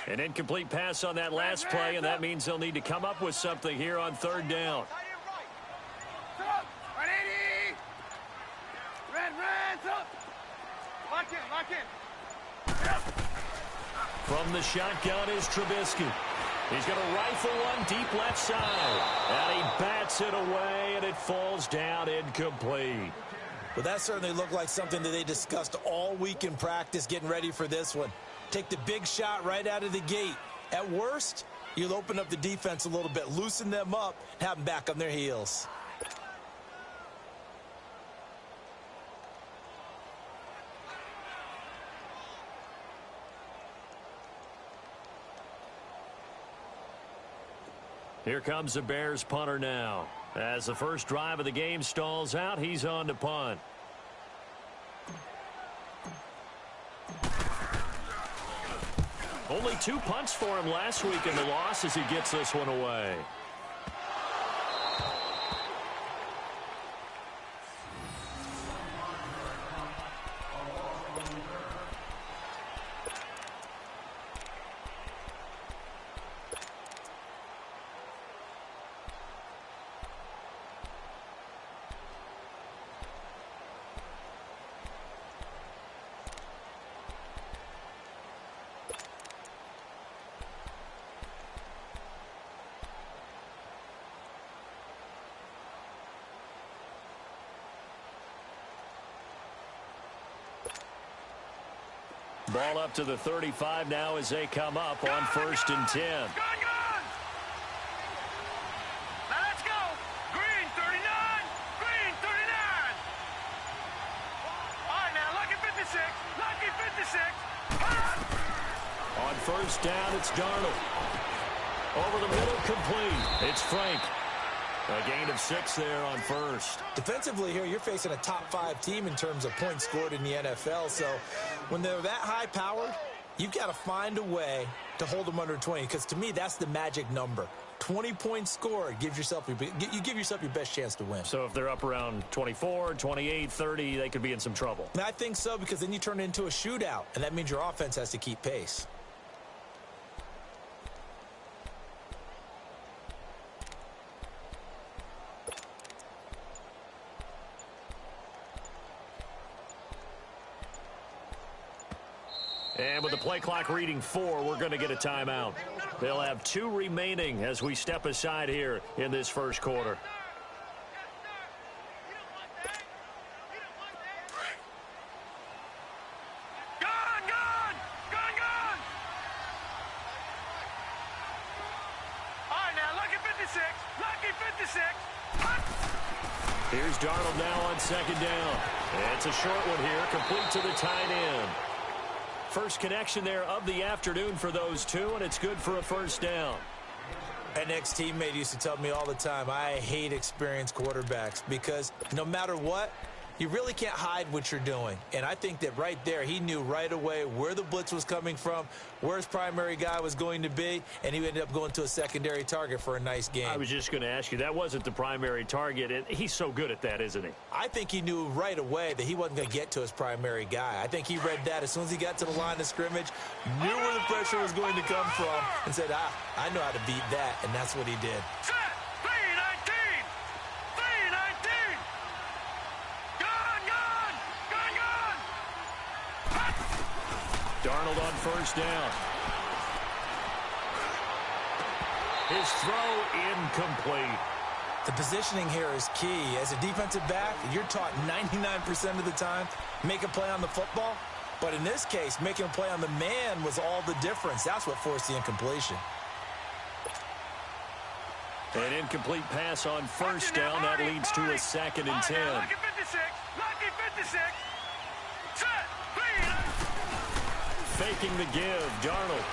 An incomplete pass on that last play, and that means they'll need to come up with something here on third down. From the shotgun is Trubisky. He's going to rifle one deep left side. And he bats it away, and it falls down incomplete. Well, that certainly looked like something that they discussed all week in practice getting ready for this one. Take the big shot right out of the gate. At worst, you'll open up the defense a little bit, loosen them up, and have them back on their heels. Here comes the Bears punter now. As the first drive of the game stalls out, he's on to punt. Only 2 punts for him last week in the loss as he gets this one away. Ball up to the 35 now as they come up on 1st and 10. Now let's go. Green 39. Green 39. All right, now lucky 56. Lucky 56. On 1st down, it's Darnold. Over the middle, complete. It's Frank. A gain of 6 there on 1st. Defensively here, you're facing a top 5 team in terms of points scored in the NFL. So when they're that high-powered, you've got to find a way to hold them under 20. Because to me, that's the magic number. 20 points scored gives yourself you give yourself your best chance to win. So if they're up around 24, 28, 30, they could be in some trouble. And I think so, because then you turn it into a shootout, and that means your offense has to keep pace. And with the play clock reading 4, we're going to get a timeout. They'll have 2 remaining as we step aside here in this first quarter. Gone! All right, now lucky 56. Lucky 56. Here's Darnold now on 2nd down. It's a short one here, complete to the tight end. First connection there of the afternoon for those two, and it's good for a 1st down. An ex-teammate used to tell me all the time, I hate experienced quarterbacks because no matter what, you really can't hide what you're doing. And I think that right there, he knew right away where the blitz was coming from, where his primary guy was going to be, and he ended up going to a secondary target for a nice game. I was just going to ask you, that wasn't the primary target, and he's so good at that, isn't he? I think he knew right away that he wasn't going to get to his primary guy. I think he read that as soon as he got to the line of scrimmage, knew where the pressure was going to come from, and said, I know how to beat that, and that's what he did. Darnold on 1st down. His throw incomplete. The positioning here is key. As a defensive back, you're taught 99% of the time, make a play on the football. But in this case, making a play on the man was all the difference. That's what forced the incompletion. An incomplete pass on 1st down. That leads to a 2nd and 10. Lucky 56. Lucky 56. Faking the give, Darnold.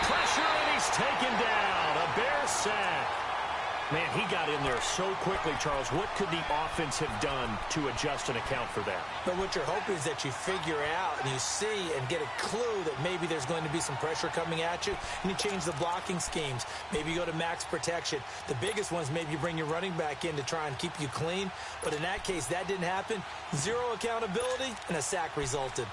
Pressure, and he's taken down. A Bear sack. Man, he got in there so quickly, Charles. What could the offense have done to adjust and account for that? But what you're hoping is that you figure out and you see and get a clue that maybe there's going to be some pressure coming at you, and you change the blocking schemes. Maybe you go to max protection. The biggest one is maybe you bring your running back in to try and keep you clean. But in that case, that didn't happen. 0 accountability, and a sack resulted.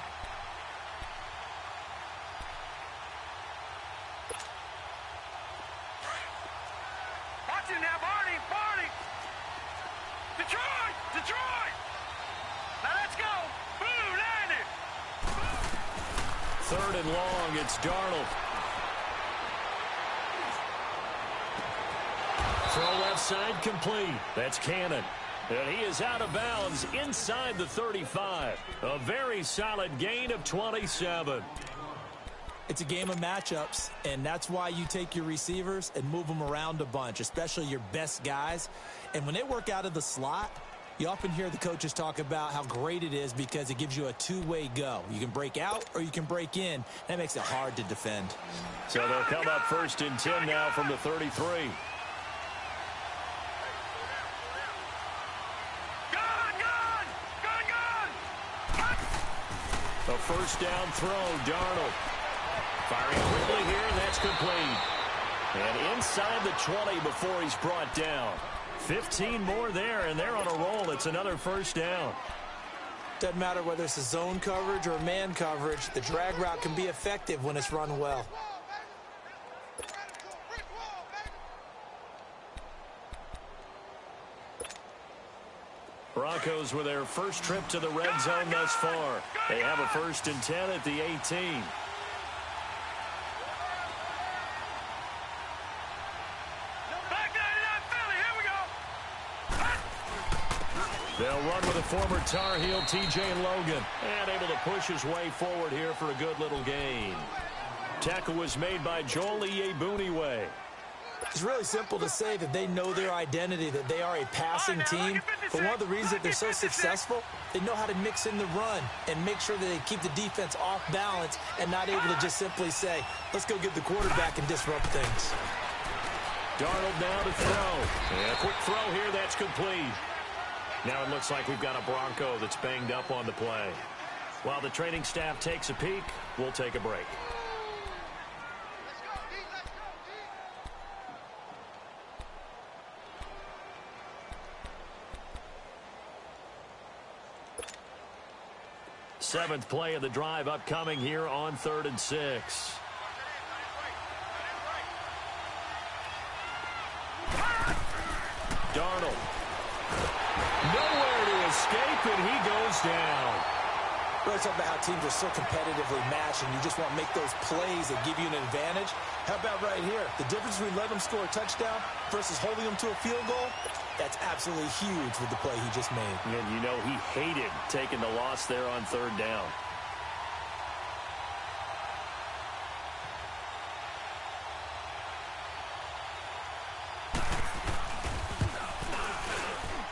3rd and long, it's Darnold. Throw left side complete. That's Cannon. And he is out of bounds inside the 35. A very solid gain of 27. It's a game of matchups, and that's why you take your receivers and move them around a bunch, especially your best guys. And when they work out of the slot, you often hear the coaches talk about how great it is because it gives you a two-way go. You can break out or you can break in. That makes it hard to defend. So they'll come up 1st and 10 now from the 33. A 1st down throw, Darnold. Firing quickly here, and that's complete. And inside the 20 before he's brought down. 15 more there, and they're on a roll. It's another 1st down. Doesn't matter whether it's a zone coverage or man coverage. The drag route can be effective when it's run well. Broncos with their first trip to the red zone thus far. They have a 1st and 10 at the 18. They'll run with a former Tar Heel, T.J. Logan, and able to push his way forward here for a good little gain. Tackle was made by Joel Iyiegbuniwe. It's really simple to say that they know their identity, that they are a passing team. But one of the reasons that they're so successful, they know how to mix in the run and make sure that they keep the defense off balance and not able to just simply say, let's go get the quarterback and disrupt things. Darnold now to throw. And a quick throw here, that's complete. Now it looks like we've got a Bronco that's banged up on the play. While the training staff takes a peek, we'll take a break. Seventh play of the drive upcoming here on 3rd and 6. Darnold. Nowhere to escape, and he goes down. We're talking about how teams are so competitively matched, and you just want to make those plays that give you an advantage. How about right here? The difference between letting them score a touchdown versus holding them to a field goal, that's absolutely huge with the play he just made. And you know he hated taking the loss there on 3rd down.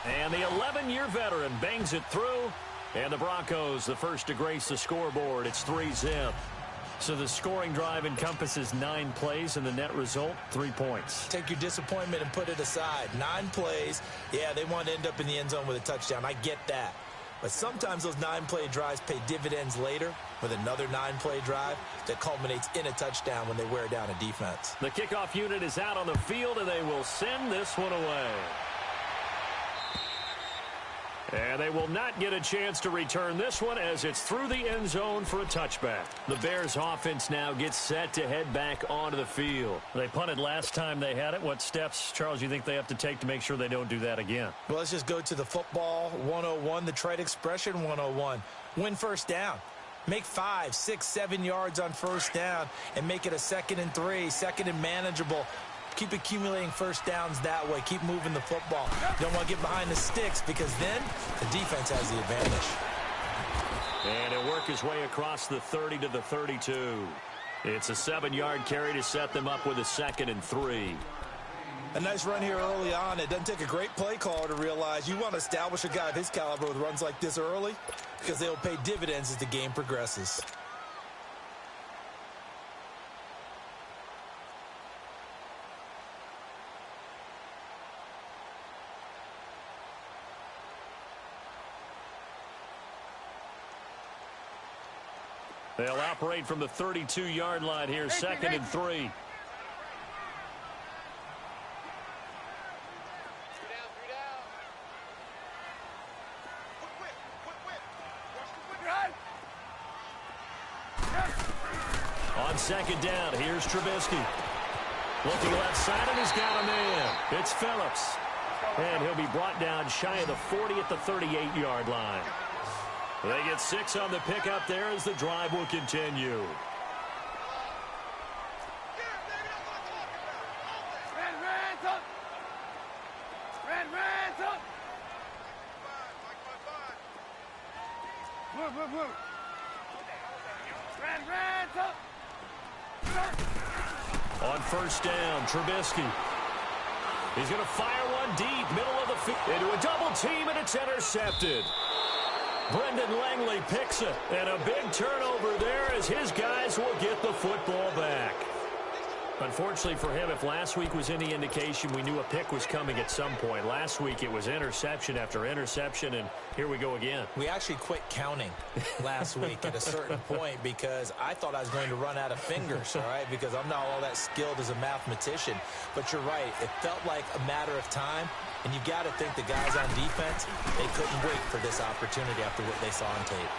And the 11-year veteran bangs it through. And the Broncos, the first to grace the scoreboard. It's 3-zip. So the scoring drive encompasses 9 plays, and the net result, 3 points. Take your disappointment and put it aside. 9 plays. Yeah, they want to end up in the end zone with a touchdown. I get that. But sometimes those 9-play drives pay dividends later with another 9-play drive that culminates in a touchdown when they wear down a defense. The kickoff unit is out on the field, and they will send this one away. And they will not get a chance to return this one as it's through the end zone for a touchback. The Bears offense now gets set to head back onto the field. They punted last time they had it. What steps, Charles, you think they have to take to make sure they don't do that again? Well, let's just go to the football 101, the trade expression 101. Win 1st down. Make 5, 6, 7 yards on 1st down and make it a 2nd and 3, 2nd and manageable. Keep accumulating 1st downs that way. Keep moving the football. You don't want to get behind the sticks because then the defense has the advantage. And he'll work his way across the 30 to the 32. It's a 7-yard carry to set them up with a 2nd and 3. A nice run here early on. It doesn't take a great play caller to realize you want to establish a guy of his caliber with runs like this early because they'll pay dividends as the game progresses. They'll operate from the 32-yard line here, 2nd and 3. On 2nd down, here's Trubisky. Looking left side, and he's got a man. It's Phillips. And he'll be brought down shy of the 40 at the 38-yard line. They get 6 on the pickup there as the drive will continue. On first down, Trubisky. He's going to fire one deep, middle of the field, into a double team, and it's intercepted. Brendan Langley picks it, and a big turnover there as his guys will get the football back. Unfortunately for him, if last week was any indication, we knew a pick was coming at some point. Last week it was interception after interception, and here we go again. We actually quit counting last week at a certain point because I thought I was going to run out of fingers, all right, because I'm not all that skilled as a mathematician. But you're right. It felt like a matter of time, and you got to think the guys on defense, they couldn't wait for this opportunity after what they saw on tape.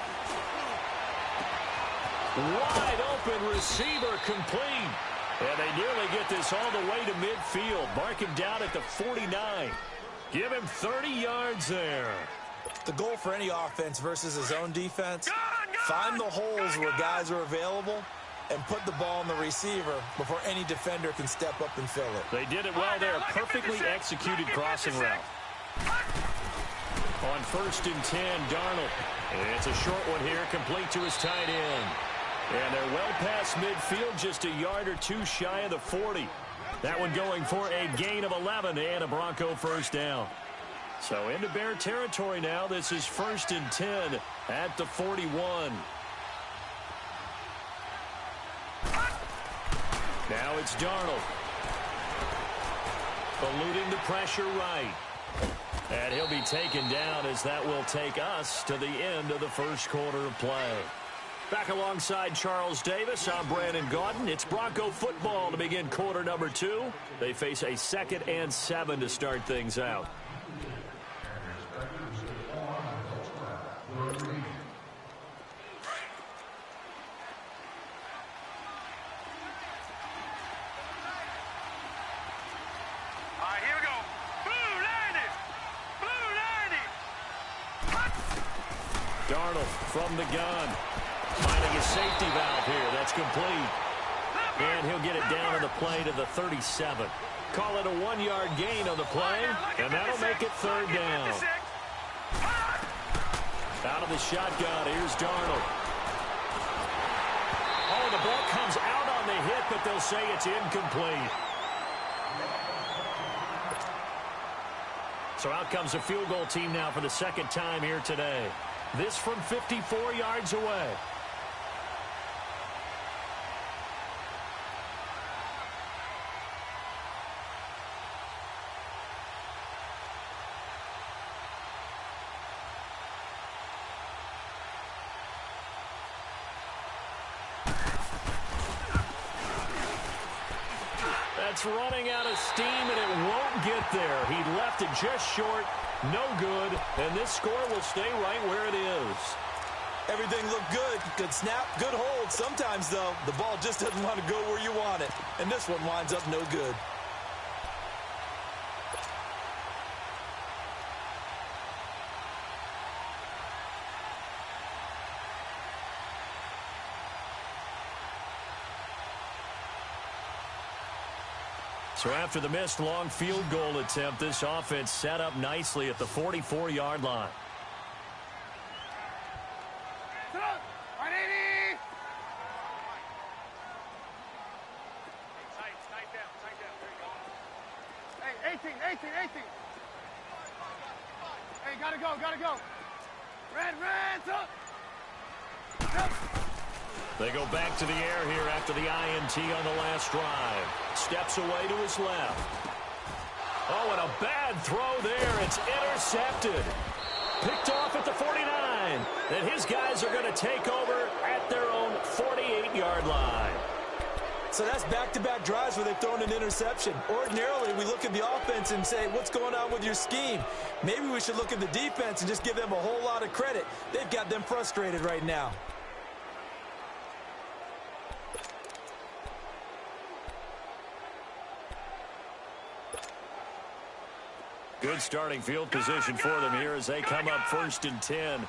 Wide open receiver complete. And they nearly get this all the way to midfield. Mark him down at the 49. Give him 30 yards there. The goal for any offense versus his own defense, find the holes where guys are available and put the ball on the receiver before any defender can step up and fill it. They did it well there. Perfectly executed crossing route. On first and 10, Darnold. It's a short one here, complete to his tight end. And they're well past midfield, just a yard or two shy of the 40. That one going for a gain of 11 and a Bronco first down. So into Bear territory now. This is first and 10 at the 41. Now it's Darnold. Eluding the pressure right. And he'll be taken down as that will take us to the end of the first quarter of play. Back alongside Charles Davis, I'm Brandon Gaudin. It's Bronco football to begin quarter number 2. They face a 2nd and 7 to start things out. Darnold from the gun. Finding a safety valve here. That's complete. And he'll get it down on the play to the 37. Call it a 1-yard gain on the play, and that'll make it third down. Out of the shotgun, here's Darnold. Oh, the ball comes out on the hit, but they'll say it's incomplete. So out comes a field goal team now for the second time here today. This from 54 yards away. It's running out of steam, and it won't get there. He left it just short. No good. And this score will stay right where it is. Everything looked good. Good snap, good hold. Sometimes, though, the ball just doesn't want to go where you want it. And this one winds up no good. So after the missed long field goal attempt, this offense set up nicely at the 44-yard line. Hey, 18. Hey, gotta go. Red, up. They go back to the air here after the INT on the last drive. Steps away to his left. Oh, and a bad throw there. It's intercepted. Picked off at the 49. And his guys are going to take over at their own 48-yard line. So that's back-to-back drives where they've thrown an interception. Ordinarily, we look at the offense and say, what's going on with your scheme? Maybe we should look at the defense and just give them a whole lot of credit. They've got them frustrated right now. Good starting field position for them here as they come up first and 10.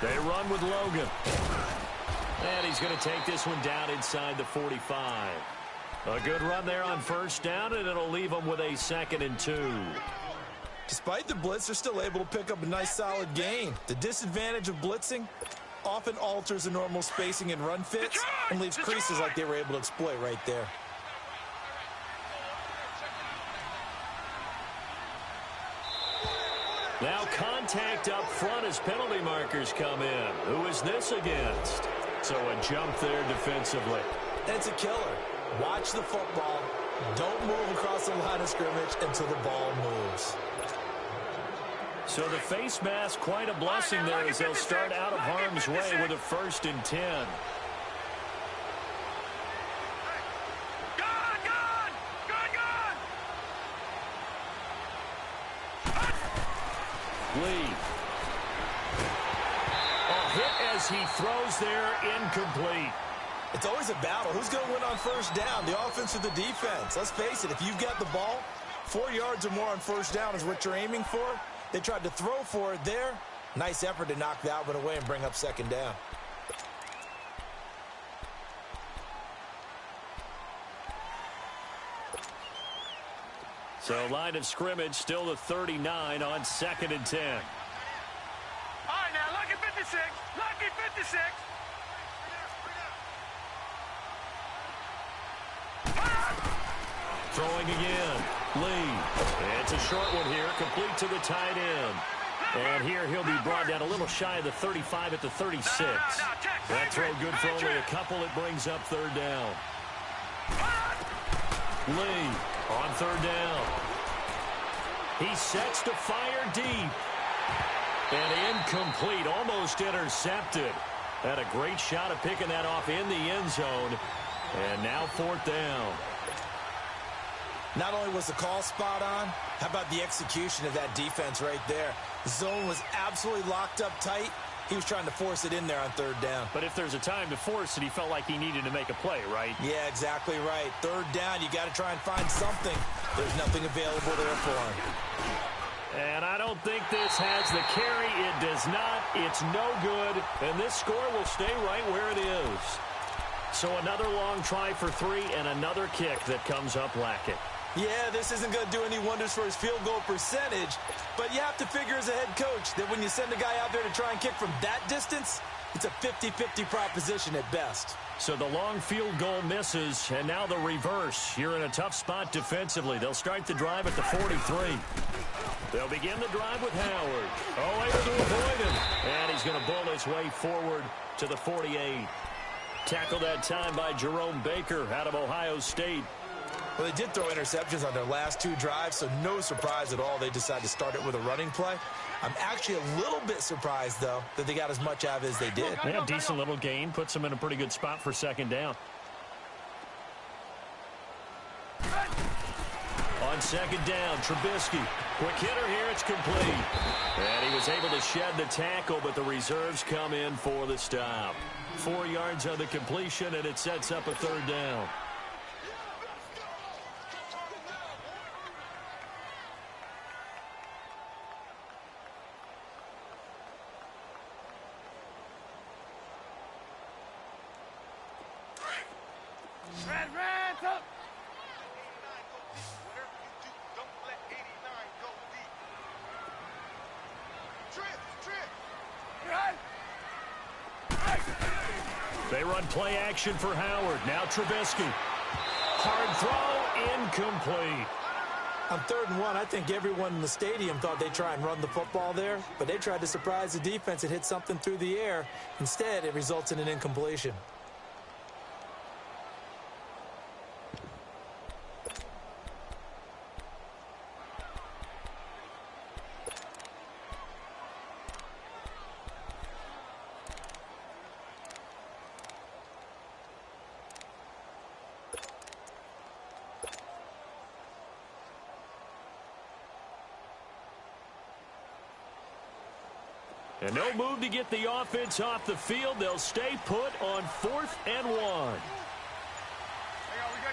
They run with Logan. And he's going to take this one down inside the 45. A good run there on first down, and it'll leave them with a 2nd and 2. Despite the blitz, they're still able to pick up a nice solid gain. The disadvantage of blitzing often alters the normal spacing and run fits and leaves creases like they were able to exploit right there. Now contact up front as penalty markers come in. Who is this against? So a jump there defensively. It's a killer. Watch the football. Don't move across the line of scrimmage until the ball moves. So the face mask, quite a blessing there as they'll start out of harm's way with a 1st and 10. Lee. A hit as he throws there, incomplete. It's always a battle. Who's going to win on first down, the offense or the defense? Let's face it, if you've got the ball, 4 yards or more on first down is what you're aiming for. They tried to throw for it there. Nice effort to knock that one away and bring up 2nd down. So line of scrimmage still the 39 on 2nd and 10. All right, now, lucky 56. Lucky 56. Throwing again. Lee. It's a short one here, complete to the tight end. And here he'll be brought down a little shy of the 35 at the 36. That throw good for only a couple. It brings up 3rd down. Lee on 3rd down. He sets to fire deep. And incomplete, almost intercepted. Had a great shot of picking that off in the end zone. And now 4th down. Not only was the call spot on, how about the execution of that defense right there? The zone was absolutely locked up tight. He was trying to force it in there on 3rd down. But if there's a time to force it, he felt like he needed to make a play, right? Yeah, exactly right. 3rd down, you got to try and find something. There's nothing available there for him. And I don't think this has the carry. It does not. It's no good. And this score will stay right where it is. So another long try for 3 and another kick that comes up lacking. Yeah, this isn't going to do any wonders for his field goal percentage, but you have to figure as a head coach that when you send a guy out there to try and kick from that distance, it's a 50-50 proposition at best. So the long field goal misses, and now the reverse. You're in a tough spot defensively. They'll start the drive at the 43. They'll begin the drive with Howard. Oh, able to avoid him. And he's going to bull his way forward to the 48. Tackled that time by Jerome Baker out of Ohio State. Well, they did throw interceptions on their last 2 drives, so no surprise at all they decided to start it with a running play. I'm actually a little bit surprised, though, that they got as much out of it as they did. Yeah, decent little gain. Puts them in a pretty good spot for 2nd down. On 2nd down, Trubisky. Quick hitter here, it's complete. And he was able to shed the tackle, but the reserves come in for the stop. 4 yards on the completion, and it sets up a 3rd down. They run play action for Howard. Now Trubisky. Hard throw, incomplete. On 3rd and 1, I think everyone in the stadium thought they'd try and run the football there, but they tried to surprise the defense and hit something through the air. Instead, it results in an incompletion. And no move to get the offense off the field. They'll stay put on 4th and 1. We go.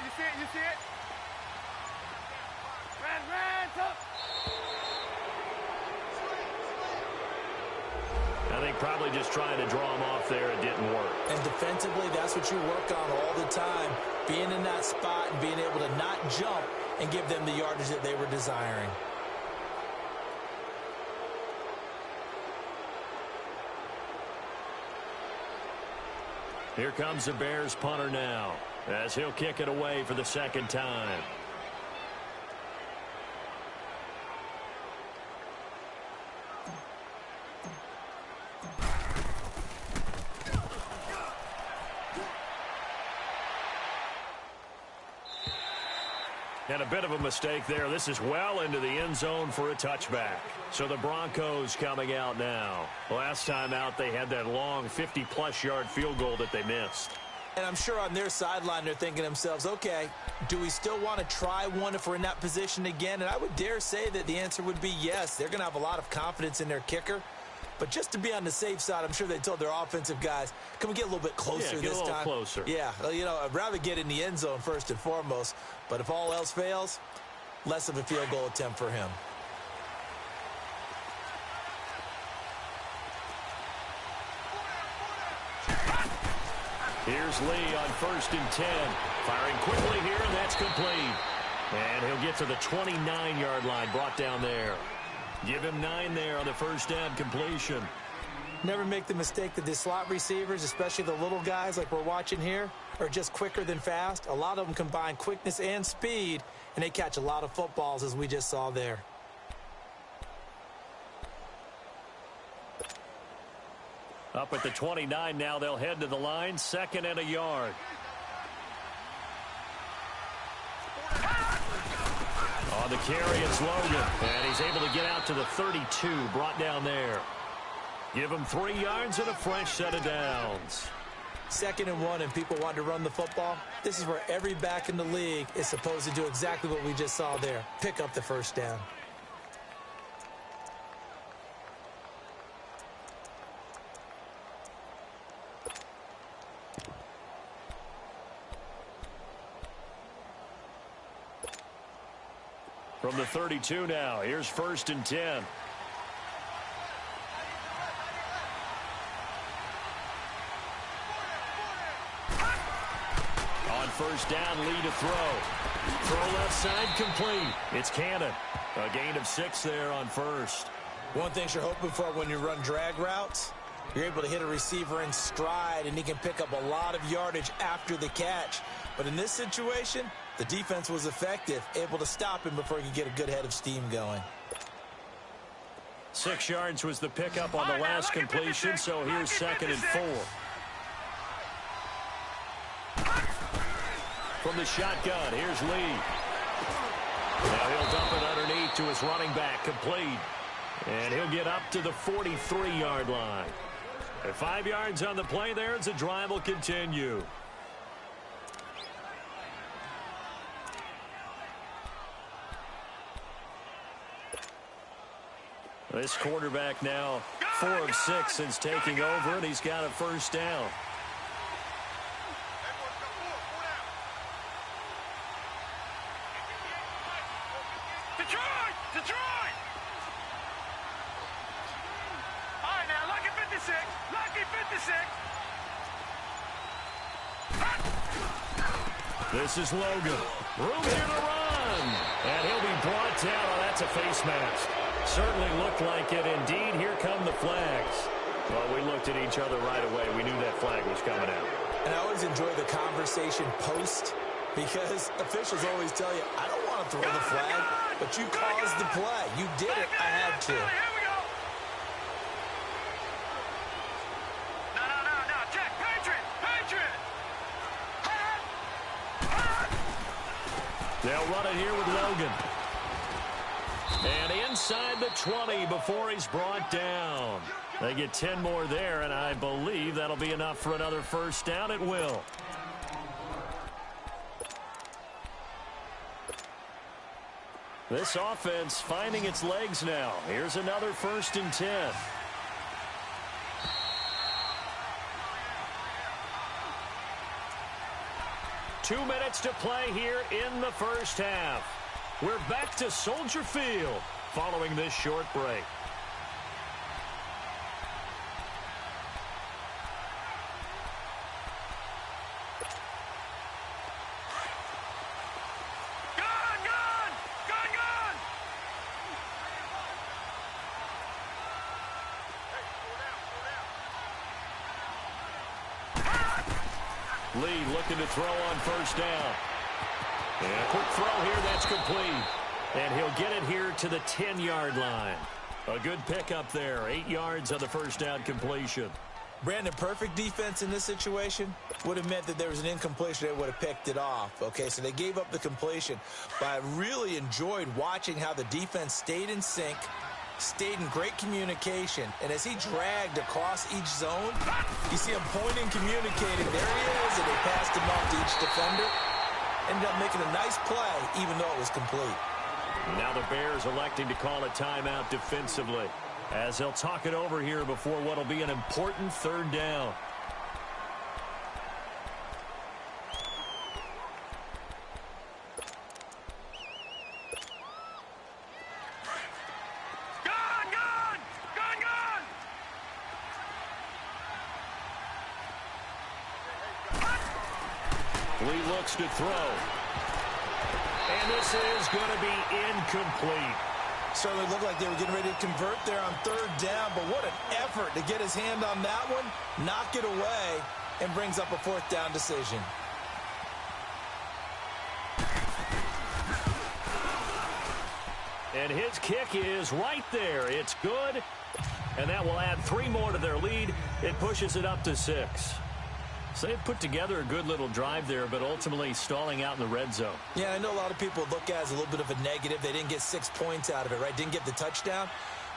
You see it? You see it? I think Probably just trying to draw him off there. It didn't work. And defensively, that's what you work on all the time. Being in that spot and being able to not jump and give them the yardage that they were desiring. Here comes the Bears punter now, as he'll kick it away for the second time. And a bit of a mistake there. This is well into the end zone for a touchback. So the Broncos coming out now. Last time out, they had that long 50-plus yard field goal that they missed. And I'm sure on their sideline, they're thinking to themselves, okay, do we still want to try one if we're in that position again? And I would dare say that the answer would be yes. They're going to have a lot of confidence in their kicker. But just to be on the safe side, I'm sure they told their offensive guys, can we get a little bit closer this time? Get a little closer. Yeah, well, you know, I'd rather get in the end zone first and foremost. But if all else fails, less of a field goal attempt for him. Here's Lee on 1st and 10. Firing quickly here, and that's complete. And he'll get to the 29-yard line, brought down there. Give him 9 there on the first down completion. Never make the mistake that the slot receivers, especially the little guys like we're watching here, are just quicker than fast. A lot of them combine quickness and speed, and they catch a lot of footballs, as we just saw there. Up at the 29 now, they'll head to the line, 2nd and a yard. On the carry, it's Logan, and he's able to get out to the 32, brought down there. Give him 3 yards and a fresh set of downs. 2nd and 1, and people want to run the football. This is where every back in the league is supposed to do exactly what we just saw there. Pick up the first down. From the 32 now, here's 1st and 10. On 1st down, Lee to throw. Throw left side, complete. It's Cannon. A gain of 6 there on 1st. One thing you're hoping for when you run drag routes, you're able to hit a receiver in stride, and he can pick up a lot of yardage after the catch. But in this situation, the defense was effective, able to stop him before he could get a good head of steam going. 6 yards was the pickup on the last completion, so here's 2nd and 4. From the shotgun, here's Lee. Now he'll dump it underneath to his running back, complete. And he'll get up to the 43-yard line. And 5 yards on the play there as the drive will continue. This quarterback now 4 of 6 since taking over, and he's got a first down. Detroit! Detroit! All right, now, lucky 56. Lucky 56. This is Logan. Room here to run. And he'll be brought down. Oh, that's a face mask. Certainly looked like it. Indeed, here come the flags. Well, we looked at each other right away. We knew that flag was coming out. And I always enjoy the conversation post, because officials always tell you, I don't want to throw the flag, but you caused the play. You did it. I had to. Here we go. No. Check. Patriot. They'll run it here with Logan. And inside the 20 before he's brought down. They get 10 more there, and I believe that'll be enough for another first down. It will. This offense finding its legs now. Here's another 1st and 10. Two minutes to play here in the first half. We're back to Soldier Field following this short break. Lee looking to throw on first down. And a quick throw here, that's complete. And he'll get it here to the 10-yard line. A good pickup there, 8 yards on the first down completion. Brandon, perfect defense in this situation would have meant that there was an incompletion. They would have picked it off. Okay, so they gave up the completion. But I really enjoyed watching how the defense stayed in sync, stayed in great communication. And as he dragged across each zone, you see him pointing, communicating. There he is, and they passed him off to each defender. Ended up making a nice play, even though it was complete. Now the Bears electing to call a timeout defensively, as they'll talk it over here before what will be an important third down. Lee looks to throw. And this is going to be incomplete. Certainly looked like they were getting ready to convert there on third down, but what an effort to get his hand on that one, knock it away, and brings up a fourth down decision. And his kick is right there. It's good, and that will add 3 more to their lead. It pushes it up to 6. So they put together a good little drive there, but ultimately stalling out in the red zone. Yeah, I know a lot of people look at it as a little bit of a negative. They didn't get 6 points out of it, right? Didn't get the touchdown.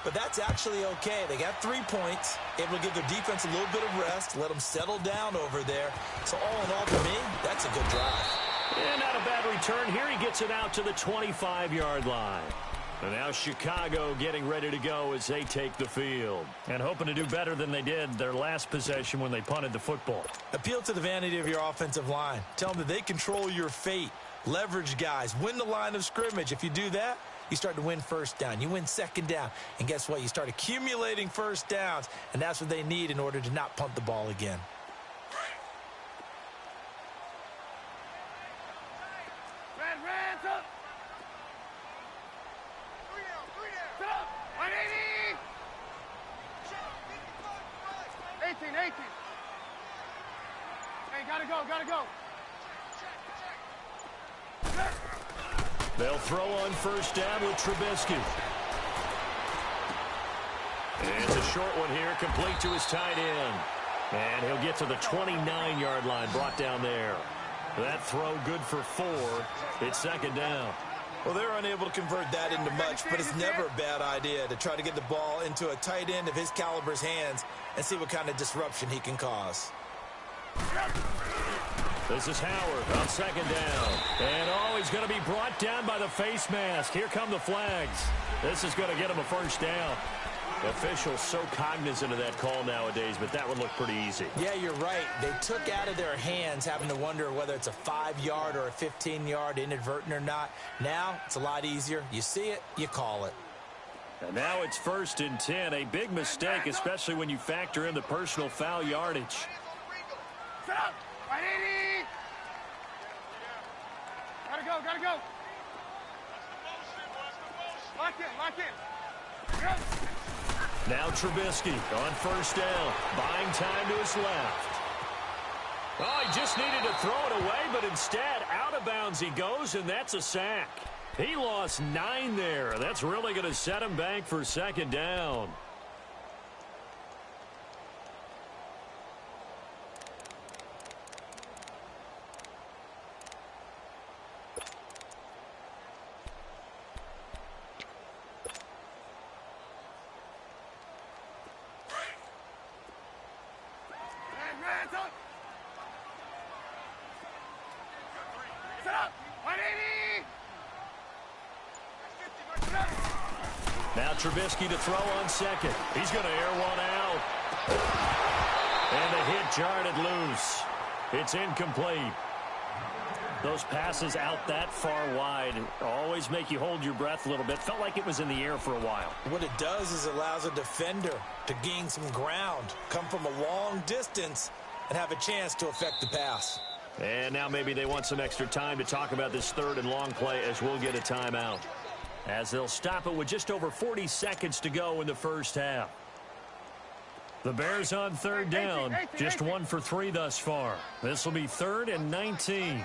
But that's actually okay. They got 3 points, able to give their defense a little bit of rest, let them settle down over there. So all in all, to me, that's a good drive. And not a bad return here. He gets it out to the 25-yard line. And now Chicago getting ready to go as they take the field. And hoping to do better than they did their last possession when they punted the football. Appeal to the vanity of your offensive line. Tell them that they control your fate. Leverage guys. Win the line of scrimmage. If you do that, you start to win first down. You win second down. And guess what? You start accumulating first downs. And that's what they need in order to not punt the ball again. Red, up. 18. Hey, gotta go. They'll throw on first down with Trubisky. And it's a short one here, complete to his tight end. And he'll get to the 29-yard line, brought down there. That throw good for 4. It's second down. Well, they're unable to convert that into much, but it's never a bad idea to try to get the ball into a tight end of his caliber's hands and see what kind of disruption he can cause. This is Howard on second down. And, he's going to be brought down by the face mask. Here come the flags. This is going to get him a first down. Officials so cognizant of that call nowadays, but that would look pretty easy. Yeah, you're right. They took out of their hands having to wonder whether it's a 5-yard or a 15-yard inadvertent or not. Now, it's a lot easier. You see it, you call it. And now it's 1st and 10. A big mistake, especially when you factor in the personal foul yardage. Set up. 180. Gotta go. Lock in. Yep. Now Trubisky on first down, buying time to his left. Oh, he just needed to throw it away, but instead, out of bounds he goes, and that's a sack. He lost 9 there. That's really going to set him back for second down. Now Trubisky to throw on second. He's going to air one out. And the hit jarred loose. It's incomplete. Those passes out that far wide always make you hold your breath a little bit. Felt like it was in the air for a while. What it does is it allows a defender to gain some ground, come from a long distance, and have a chance to affect the pass. And now maybe they want some extra time to talk about this third and long play as we'll get a timeout. As they'll stop it with just over 40 seconds to go in the first half. The Bears on third down, just 1 for 3 thus far. This will be 3rd and 19.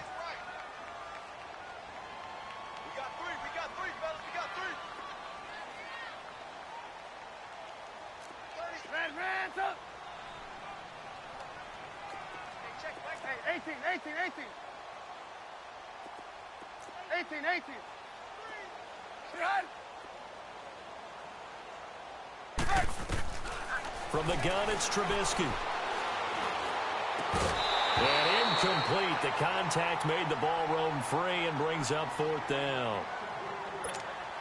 From the gun, it's Trubisky. And incomplete. The contact made the ball roam free and brings up 4th down.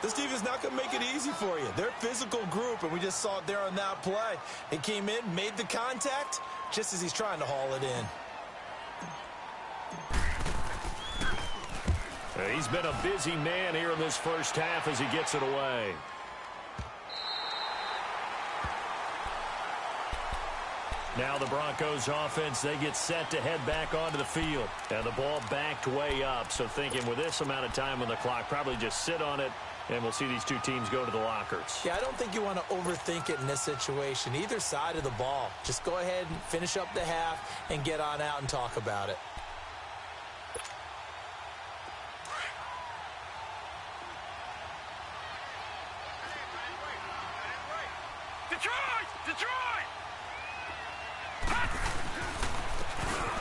This defense is not going to make it easy for you. They're a physical group, and we just saw it there on that play. He came in, made the contact, just as he's trying to haul it in. He's been a busy man here in this first half as he gets it away. Now the Broncos offense, they get set to head back onto the field. And the ball backed way up. So thinking with this amount of time on the clock, probably just sit on it, and we'll see these two teams go to the lockers. Yeah, I don't think you want to overthink it in this situation. Either side of the ball. Just go ahead and finish up the half and get on out and talk about it.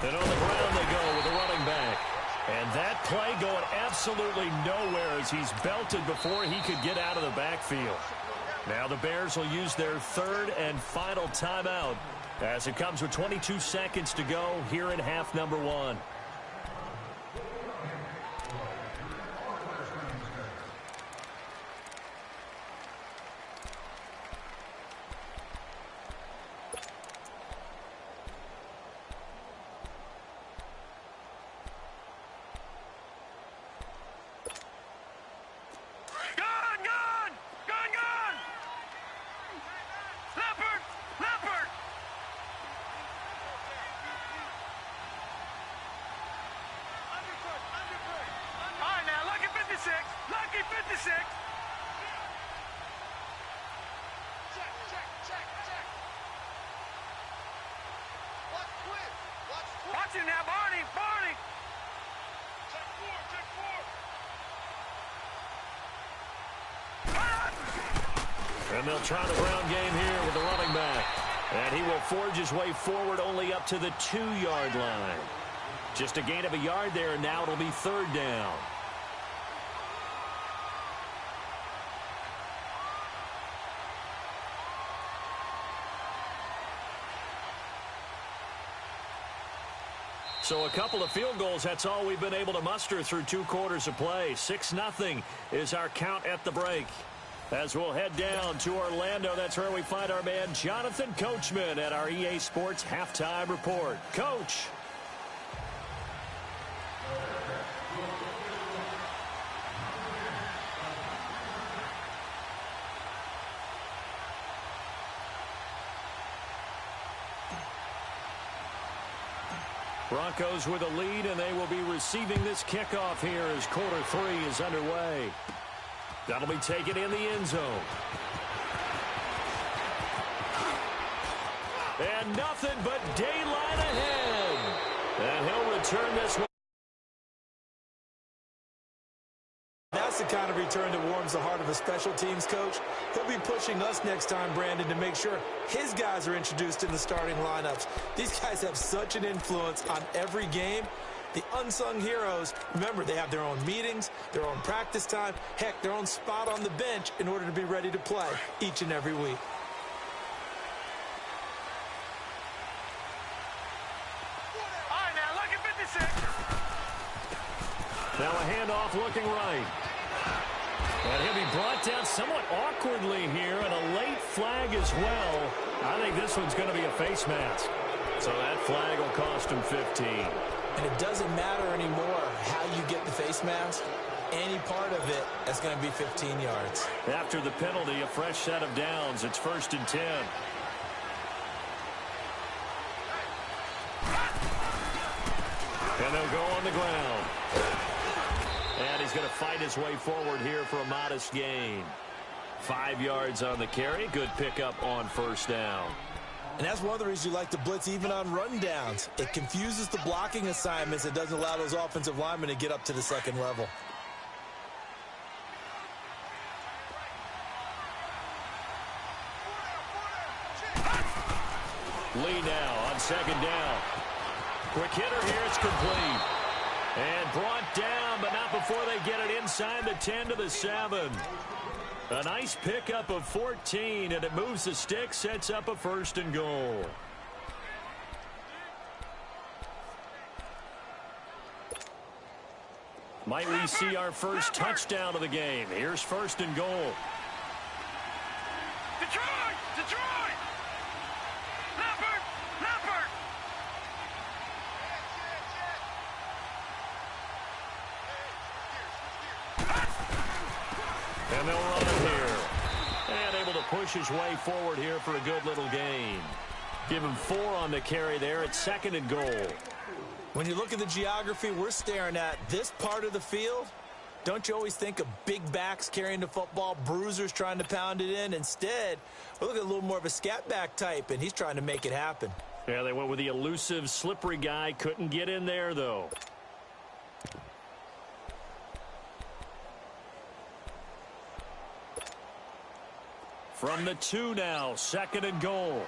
And on the ground they go with the running back. And that play going absolutely nowhere as he's belted before he could get out of the backfield. Now the Bears will use their 3rd and final timeout as it comes with 22 seconds to go here in half number 1. Watch him now, Barney! And they'll try the ground game here with the running back. And he will forge his way forward only up to the 2-yard line. Just a gain of a yard there, and now it'll be 3rd down. So a couple of field goals, that's all we've been able to muster through 2 quarters of play. 6-0 is our count at the break. As we'll head down to Orlando, that's where we find our man Jonathan Coachman at our EA Sports Halftime Report. Coach. Broncos with a lead, and they will be receiving this kickoff here as quarter 3 is underway. That'll be taken in the end zone. And nothing but daylight ahead. And he'll return this one. That's the kind of return that warms the heart of a special teams coach. He'll be pushing us next time, Brandon, to make sure his guys are introduced in the starting lineups. These guys have such an influence on every game. The unsung heroes, remember, they have their own meetings, their own practice time, heck, their own spot on the bench in order to be ready to play each and every week. All right, now, look at 56. Now a handoff looking right. And he'll be brought down somewhat awkwardly here, and a late flag as well. I think this one's going to be a face mask. So that flag will cost him 15. And it doesn't matter anymore how you get the face mask. Any part of it, that's going to be 15 yards. After the penalty, a fresh set of downs. It's 1st and 10. And they'll go on the ground. And he's going to fight his way forward here for a modest gain. 5 yards on the carry. Good pickup on 1st down. And that's one of the reasons you like to blitz even on rundowns. It confuses the blocking assignments. It doesn't allow those offensive linemen to get up to the second level. Lee now on second down. Quick hitter here. It's complete. And brought down, but not before they get it inside the 10 to the 7. A nice pickup of 14, and it moves the stick, sets up a 1st and goal. Might we see our first touchdown of the game? Here's 1st and goal. Detroit! Detroit! Leopard! Leopard! And they'll run it here. And able to push his way forward here for a good little gain. Give him 4 on the carry there at 2nd and goal. When you look at the geography we're staring at, this part of the field, don't you always think of big backs carrying the football, bruisers trying to pound it in? Instead, we look at a little more of a scat back type, and he's trying to make it happen. Yeah, they went with the elusive, slippery guy. Couldn't get in there, though. From the 2 now, 2nd and goal.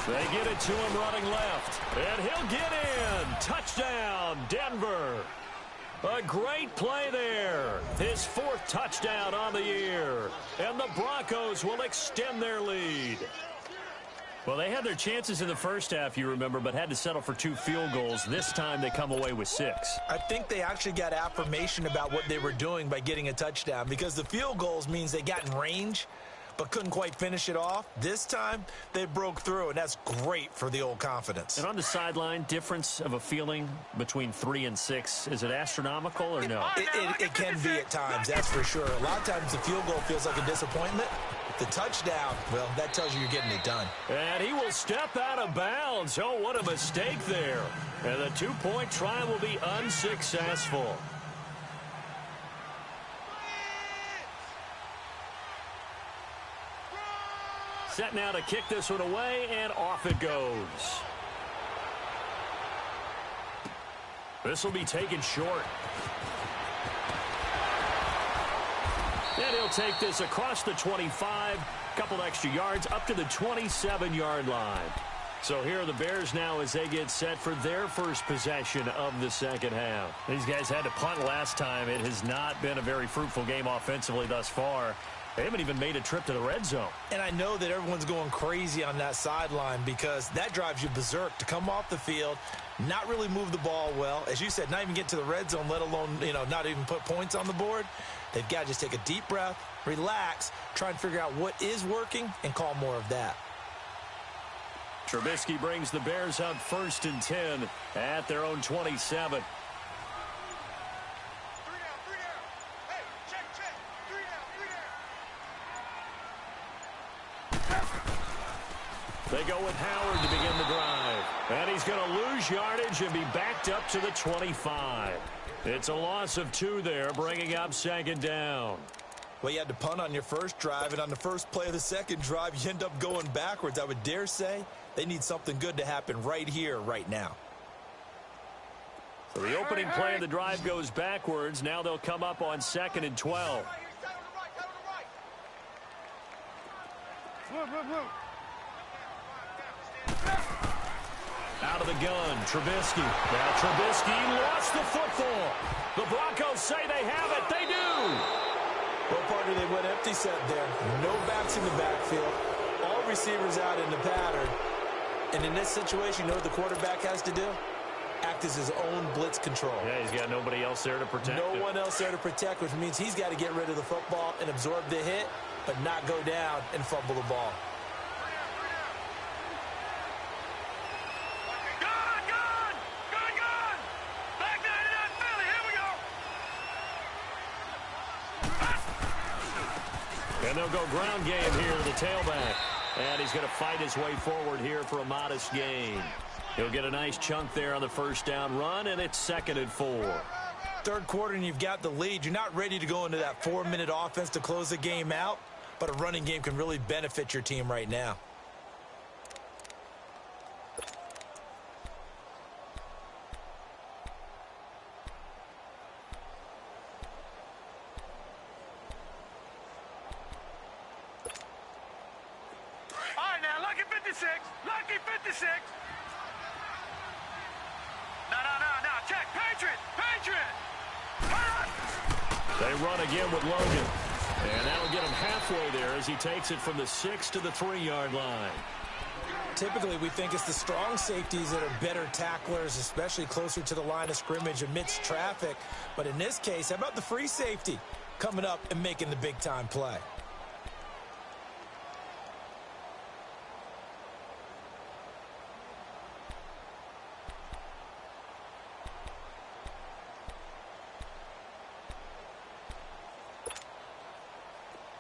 They get it to him running left, and he'll get in. Touchdown, Denver. A great play there. His 4th touchdown on the year, and the Broncos will extend their lead. Well, they had their chances in the first half, you remember, but had to settle for 2 field goals. This time they come away with 6. I think they actually got affirmation about what they were doing by getting a touchdown, because the field goals means they got in range but couldn't quite finish it off. This time, they broke through, and that's great for the old confidence. And on the sideline, difference of a feeling between 3 and 6, is it astronomical or no? It can be at times, that's for sure. A lot of times the field goal feels like a disappointment. The touchdown, well, that tells you you're getting it done. And he will step out of bounds. Oh, what a mistake there. And the 2-point try will be unsuccessful. Set now to kick this one away, and off it goes. This will be taken short. And he'll take this across the 25, couple extra yards, up to the 27-yard line. So here are the Bears now as they get set for their first possession of the second half. These guys had to punt last time. It has not been a very fruitful game offensively thus far. They haven't even made a trip to the red zone. And I know that everyone's going crazy on that sideline because that drives you berserk to come off the field, not really move the ball well. As you said, not even get to the red zone, let alone, not even put points on the board. They've got to just take a deep breath, relax, try and figure out what is working, and call more of that. Trubisky brings the Bears up 1st and 10 at their own 27. They go with Howard to begin the drive. And he's going to lose yardage and be backed up to the 25. It's a loss of 2 there, bringing up 2nd down. Well, you had to punt on your first drive, and on the first play of the second drive, you end up going backwards. I would dare say they need something good to happen right here, right now. So the opening play of the drive goes backwards. Now they'll come up on 2nd and 12. Out of the gun, Trubisky. Now Trubisky lost the football. The Broncos say they have it. They do. Well, partner, they went empty set there. No backs in the backfield. All receivers out in the pattern. And in this situation, you know what the quarterback has to do? Act as his own blitz control. Yeah, he's got nobody else there to protect him. No one else there to protect, which means he's got to get rid of the football and absorb the hit, but not go down and fumble the ball. And they'll go ground game here to the tailback. And he's going to fight his way forward here for a modest gain. He'll get a nice chunk there on the first down run, and it's 2nd and 4. Third quarter and you've got the lead. You're not ready to go into that 4-minute offense to close the game out, but a running game can really benefit your team right now. All right, now, lucky 56. Lucky 56. No. Check. Patriot. They run again with Logan. And that'll get him halfway there as he takes it from the 6 to the 3-yard line. Typically, we think it's the strong safeties that are better tacklers, especially closer to the line of scrimmage amidst traffic. But in this case, how about the free safety coming up and making the big-time play?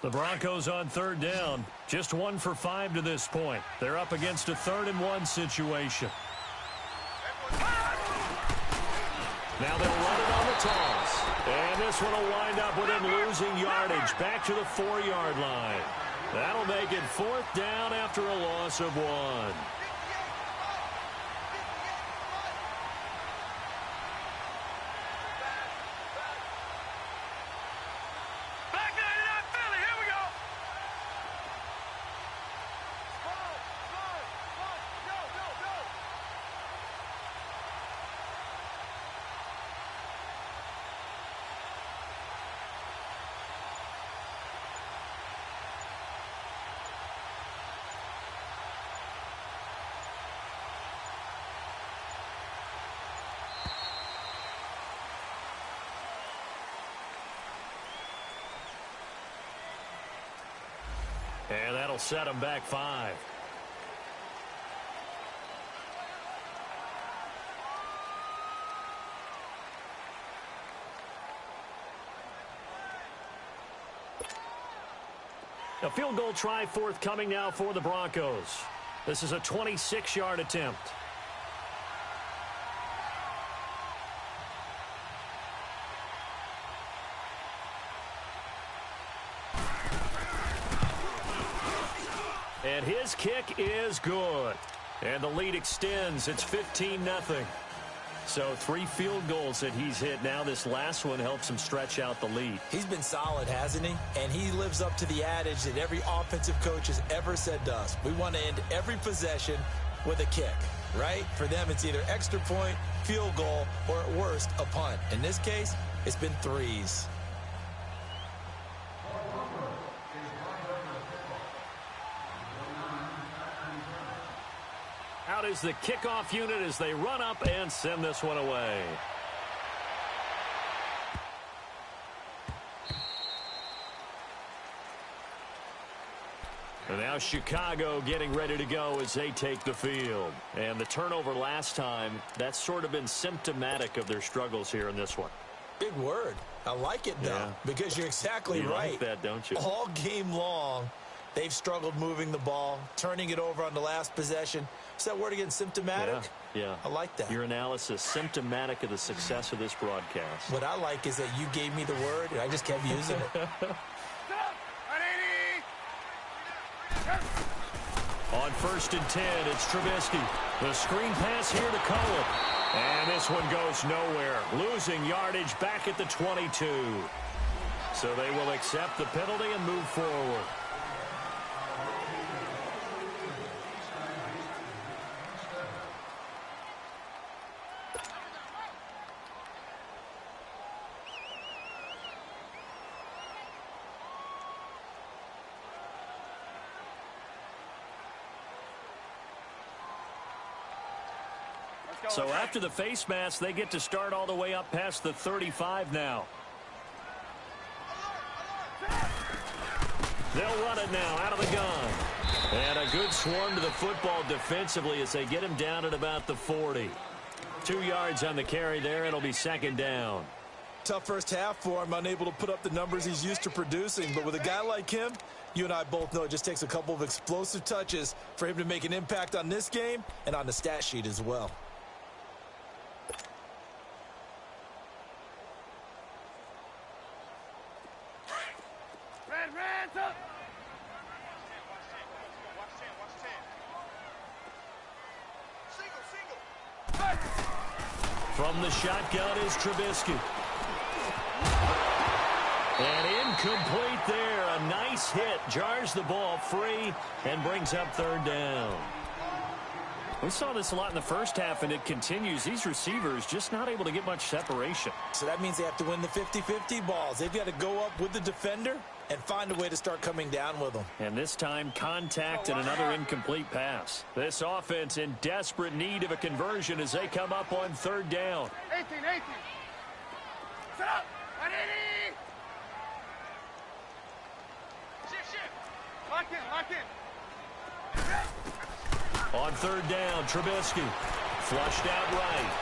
The Broncos on 3rd down. Just 1 for 5 to this point. They're up against a 3rd and 1 situation. Now they'll run it on the toss. And this one will wind up with him losing yardage back to the 4-yard line. That'll make it 4th down after a loss of 1. And that'll set him back 5. A field goal try forthcoming now for the Broncos. This is a 26-yard attempt. And his kick is good. And the lead extends. It's 15-0. So 3 field goals that he's hit now. This last one helps him stretch out the lead. He's been solid, hasn't he? And he lives up to the adage that every offensive coach has ever said to us. We want to end every possession with a kick, right? For them, it's either extra point, field goal, or at worst, a punt. In this case, it's been 3s. Out is the kickoff unit as they run up and send this one away. And now Chicago getting ready to go as they take the field. And the turnover last time, that's sort of been symptomatic of their struggles here in this one. Big word. I like it, though, because you're exactly right. You like that, don't you? All game long, they've struggled moving the ball, turning it over on the last possession. Is that word again, symptomatic? Yeah. I like that. Your analysis, symptomatic of the success of this broadcast. What I like is that you gave me the word, and I just kept using it. On 1st and 10, it's Trubisky. The screen pass here to Cohen. And this one goes nowhere. Losing yardage back at the 22. So they will accept the penalty and move forward. So after the face mask, they get to start all the way up past the 35 now. They'll run it now out of the gun. And a good swarm to the football defensively as they get him down at about the 40. 2 yards on the carry there. It'll be 2nd down. Tough first half for him, unable to put up the numbers he's used to producing. But with a guy like him, you and I both know it just takes a couple of explosive touches for him to make an impact on this game and on the stat sheet as well. Red, up. From the shotgun is Trubisky. And incomplete there. A nice hit. Jars the ball free and brings up third down. We saw this a lot in the first half, and it continues. These receivers just not able to get much separation. So that means they have to win the 50-50 balls. They've got to go up with the defender and find a way to start coming down with them. And this time, contact and another incomplete pass. This offense in desperate need of a conversion as they come up on third down. 18. Set up. Ready. Shift. Lock in. On third down, Trubisky. Flushed out right.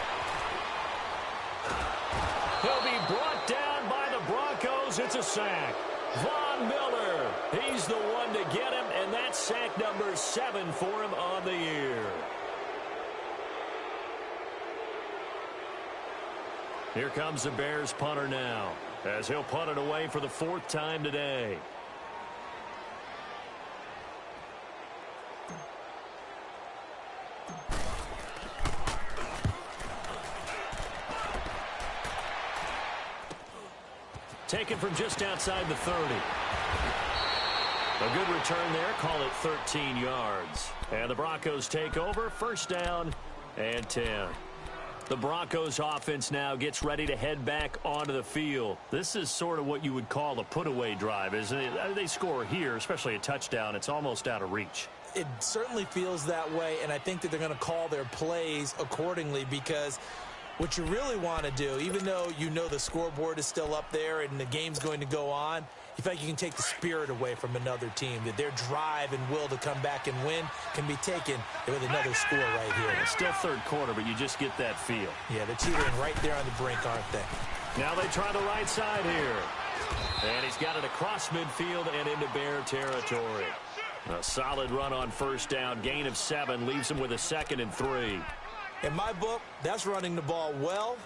He'll be brought down by the Broncos. It's a sack. Von Miller, he's the one to get him, and that's sack number 7 for him on the year. Here comes the Bears punter now, as he'll punt it away for the 4th time today. Taken from just outside the 30. A good return there. Call it 13 yards. And the Broncos take over. First down and 10. The Broncos offense now gets ready to head back onto the field. This is sort of what you would call a put-away drive, isn't it? They score here, especially a touchdown. It's almost out of reach. It certainly feels that way, and I think that they're going to call their plays accordingly because what you really want to do, even though you know the scoreboard is still up there and the game's going to go on, you feel like you can take the spirit away from another team, that their drive and will to come back and win can be taken with another score right here. It's still third quarter, but you just get that feel. Yeah, they're teetering right there on the brink, aren't they? Now they try the right side here. And he's got it across midfield and into Bear territory. A solid run on first down. Gain of 7 leaves him with a 2nd and 3. In my book, that's running the ball well,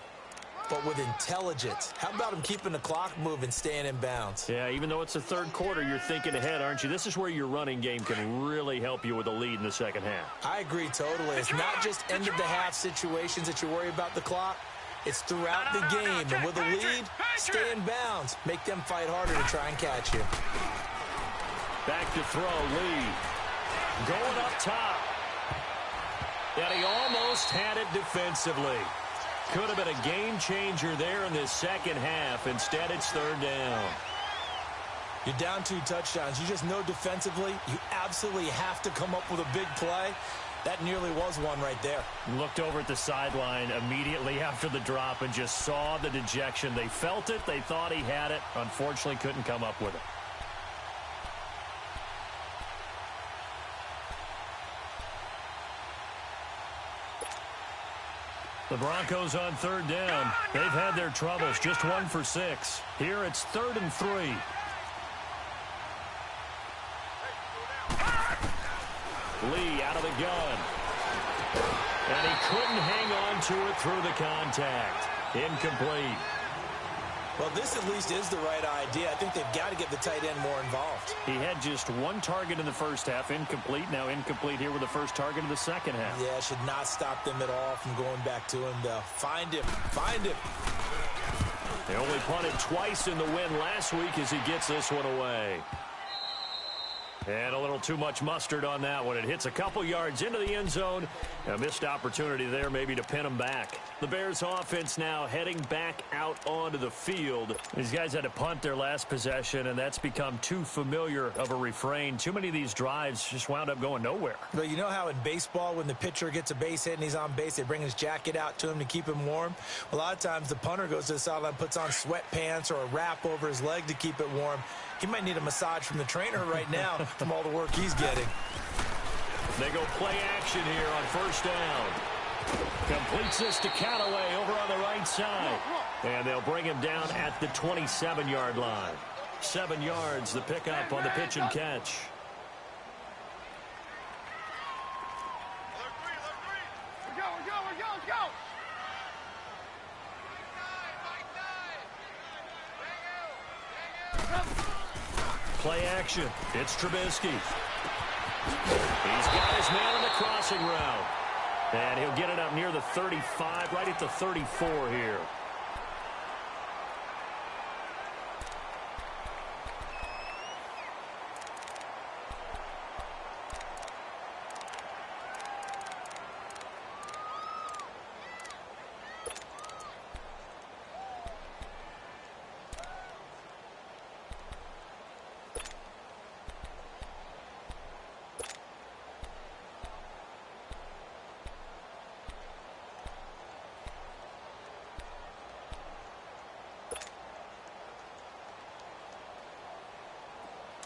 but with intelligence. How about him keeping the clock moving, staying in bounds? Yeah, even though it's the third quarter, you're thinking ahead, aren't you? This is where your running game can really help you with a lead in the second half. I agree totally. It's not just end-of-the-half situations that you worry about the clock. It's throughout the game. And with a lead, stay in bounds. Make them fight harder to try and catch you. Back to throw, Lee. Going up top. And he almost had it defensively. Could have been a game changer there in this second half. Instead, it's third down. You're down 2 touchdowns. You just know defensively you absolutely have to come up with a big play. That nearly was one right there. Looked over at the sideline immediately after the drop and just saw the dejection. They felt it. They thought he had it. Unfortunately, couldn't come up with it. The Broncos on third down. They've had their troubles. Just 1 for 6. Here it's 3rd and 3. Lee out of the gun. And he couldn't hang on to it through the contact. Incomplete. Well, this at least is the right idea. I think they've got to get the tight end more involved. He had just 1 target in the first half, incomplete. Now incomplete here with the first target of the second half. Yeah, should not stop them at all from going back to him, though. Find him. They only punted twice in the win last week as he gets this one away. And a little too much mustard on that one. It hits a couple yards into the end zone. A missed opportunity there maybe to pin him back. The Bears offense now heading back out onto the field. These guys had to punt their last possession, and that's become too familiar of a refrain. Too many of these drives just wound up going nowhere. But you know how in baseball when the pitcher gets a base hit and he's on base, they bring his jacket out to him to keep him warm? A lot of times the punter goes to the sideline, puts on sweatpants or a wrap over his leg to keep it warm. He might need a massage from the trainer right now from all the work he's getting. They go play action here on first down. Completes this to Callaway over on the right side. And they'll bring him down at the 27-yard line. 7 yards, the pickup on the pitch and catch. Let's go. Play action. It's Trubisky. He's got his man on the crossing route. And he'll get it up near the 35, right at the 34 here.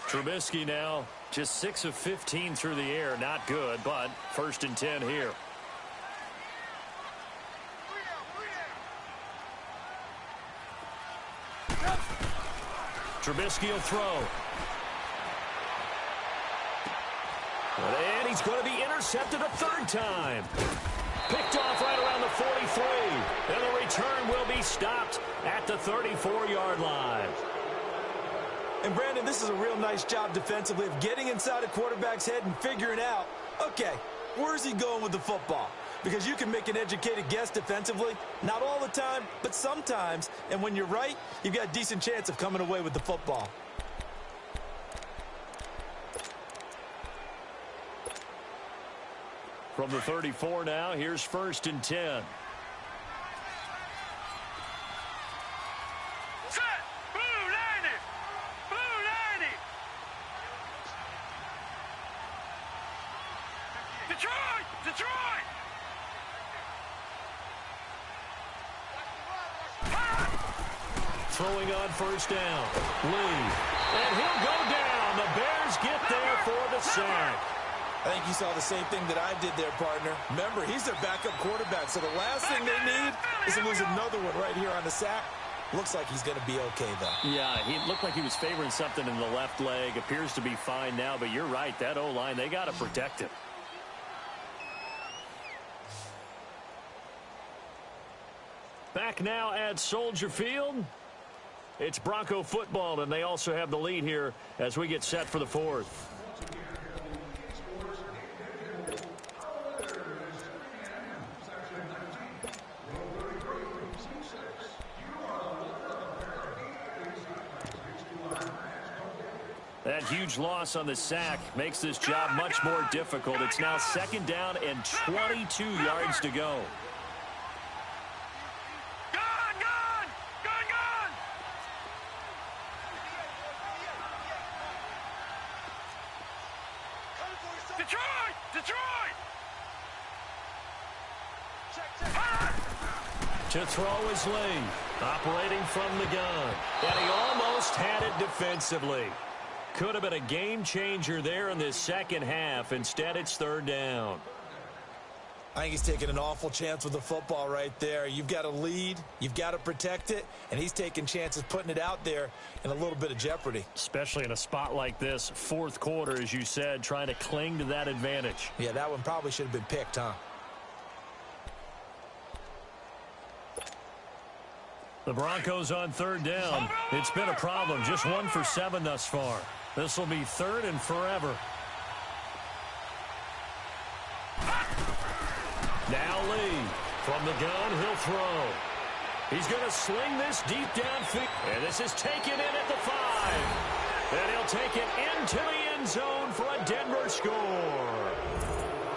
Trubisky now just 6 of 15 through the air. Not good, but 1st and 10 here. Trubisky will throw. And he's going to be intercepted a 3rd time. Picked off right around the 43. And the return will be stopped at the 34-yard line. And, Brandon, this is a real nice job defensively of getting inside a quarterback's head and figuring out, okay, where's he going with the football? Because you can make an educated guess defensively, not all the time, but sometimes. And when you're right, you've got a decent chance of coming away with the football. From the 34 now, here's 1st and 10. Detroit! Throwing on 1st down. Lee. And he'll go down. The Bears get there for the sack. I think you saw the same thing that I did there, partner. Remember, he's their backup quarterback, so the last thing they need is to lose another one right here on the sack. Looks like he's going to be okay, though. Yeah, he looked like he was favoring something in the left leg. Appears to be fine now, but you're right. That O-line, they got to protect him. Back now at Soldier Field. It's Bronco football, and they also have the lead here as we get set for the 4th. That huge loss on the sack makes this job much more difficult. It's now 2nd down and 22 yards to go. To throw is Lee, operating from the gun. And he almost had it defensively. Could have been a game changer there in this 2nd half. Instead, it's 3rd down. I think he's taking an awful chance with the football right there. You've got to lead, you've got to protect it, and he's taking chances putting it out there in a little bit of jeopardy. Especially in a spot like this, 4th quarter, as you said, trying to cling to that advantage. Yeah, that one probably should have been picked, huh? The Broncos on 3rd down. It's been a problem. Just 1 for 7 thus far. This will be 3rd and forever. Now Lee. From the gun, he'll throw. He's going to sling this deep downfield. And this is taken in at the 5. And he'll take it into the end zone for a Denver score.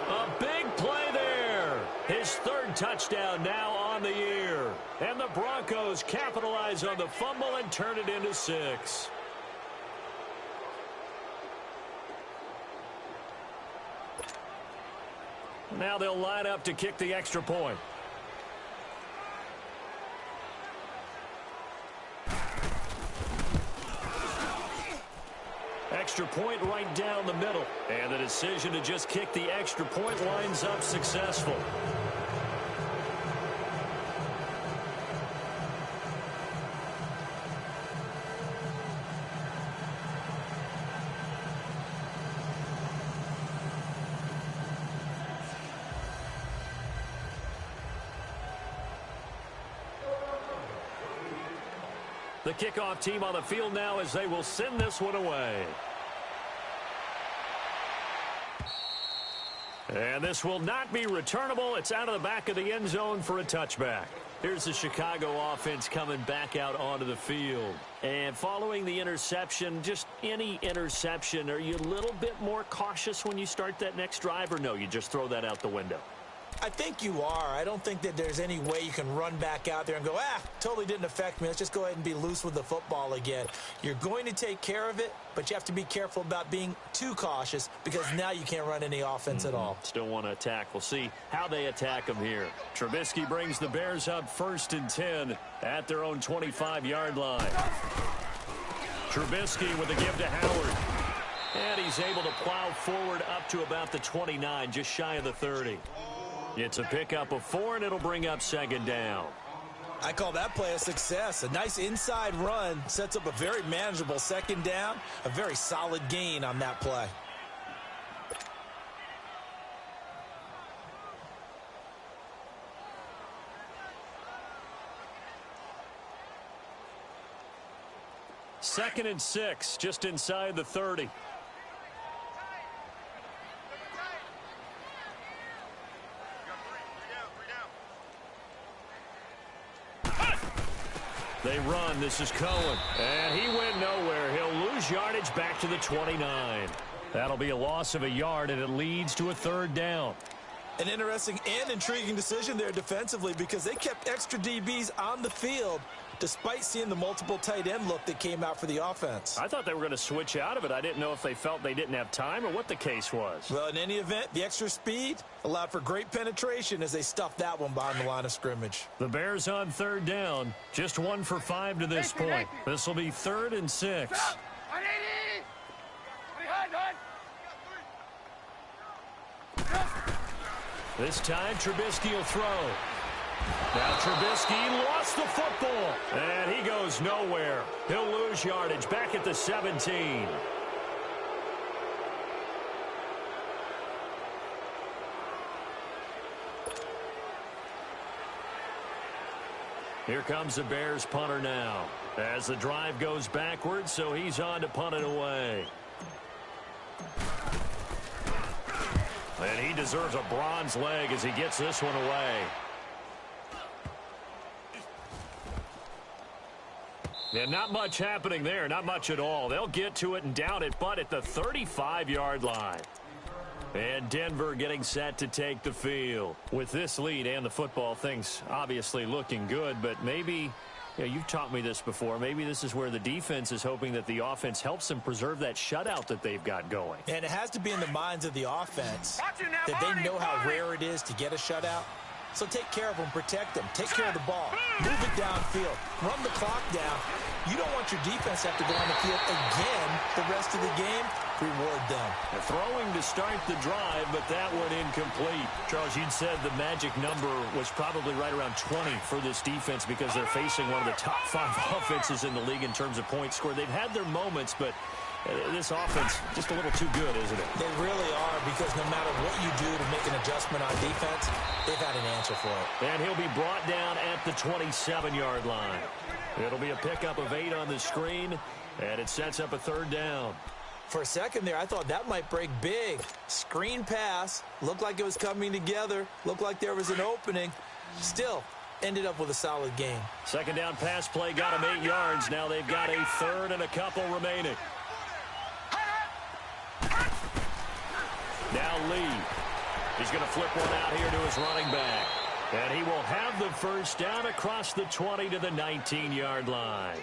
A big play there. His 3rd touchdown now on the year. And the Broncos capitalize on the fumble and turn it into 6. Now they'll line up to kick the extra point. Extra point right down the middle. And the decision to just kick the extra point lines up successful. The kickoff team on the field now as they will send this one away. And this will not be returnable. It's out of the back of the end zone for a touchback. Here's the Chicago offense coming back out onto the field. And following the interception, just any interception, are you a little bit more cautious when you start that next drive, or no, you just throw that out the window? I think you are. I don't think that there's any way you can run back out there and go, totally didn't affect me. Let's just go ahead and be loose with the football again. You're going to take care of it, but you have to be careful about being too cautious because now you can't run any offense at all. Still want to attack. We'll see how they attack them here. Trubisky brings the Bears up 1st and 10 at their own 25-yard line. Trubisky with a give to Howard. And he's able to plow forward up to about the 29, just shy of the 30. It's a pickup of 4, and it'll bring up 2nd down. I call that play a success. A nice inside run sets up a very manageable 2nd down. A very solid gain on that play. Second and 6, just inside the 30. They run. This is Cohen. And he went nowhere. He'll lose yardage back to the 29. That'll be a loss of a yard, and it leads to a 3rd down. An interesting and intriguing decision there defensively because they kept extra DBs on the field despite seeing the multiple tight end look that came out for the offense. I thought they were going to switch out of it. I didn't know if they felt they didn't have time or what the case was. Well, in any event, the extra speed allowed for great penetration as they stuffed that one behind the line of scrimmage. The Bears on 3rd down. Just 1 for 5 to this point. This will be 3rd and 6. This time, Trubisky will throw. Now Trubisky lost the football, and he goes nowhere. He'll lose yardage back at the 17. Here comes the Bears punter now as the drive goes backwards, so he's on to punt it away. And he deserves a bronze leg as he gets this one away. And not much happening there, not much at all. They'll get to it and down it, but at the 35-yard line. And Denver getting set to take the field. With this lead and the football, things obviously looking good, but maybe, you've taught me this before, maybe this is where the defense is hoping that the offense helps them preserve that shutout that they've got going. And it has to be in the minds of the offense that they know how rare it is to get a shutout. So take care of them, protect them, take care of the ball, move it downfield, run the clock down. You don't want your defense to have to go on the field again the rest of the game. Reward them. They're throwing to start the drive, but that one incomplete. Charles, you'd said the magic number was probably right around 20 for this defense because they're facing one of the top 5 offenses in the league in terms of points scored. They've had their moments, but this offense just a little too good, isn't it? They really are, because no matter what you do to make an adjustment on defense, they've had an answer for it. And he'll be brought down at the 27-yard line. It'll be a pickup of 8 on the screen, and it sets up a 3rd down. For a second there, I thought that might break big. Screen pass, looked like it was coming together, looked like there was an opening. Still, ended up with a solid game. 2nd down pass play got him 8 yards. Now they've got a 3rd and a couple remaining. Now Lee. He's going to flip one out here to his running back. And he will have the 1st down across the 20 to the 19-yard line.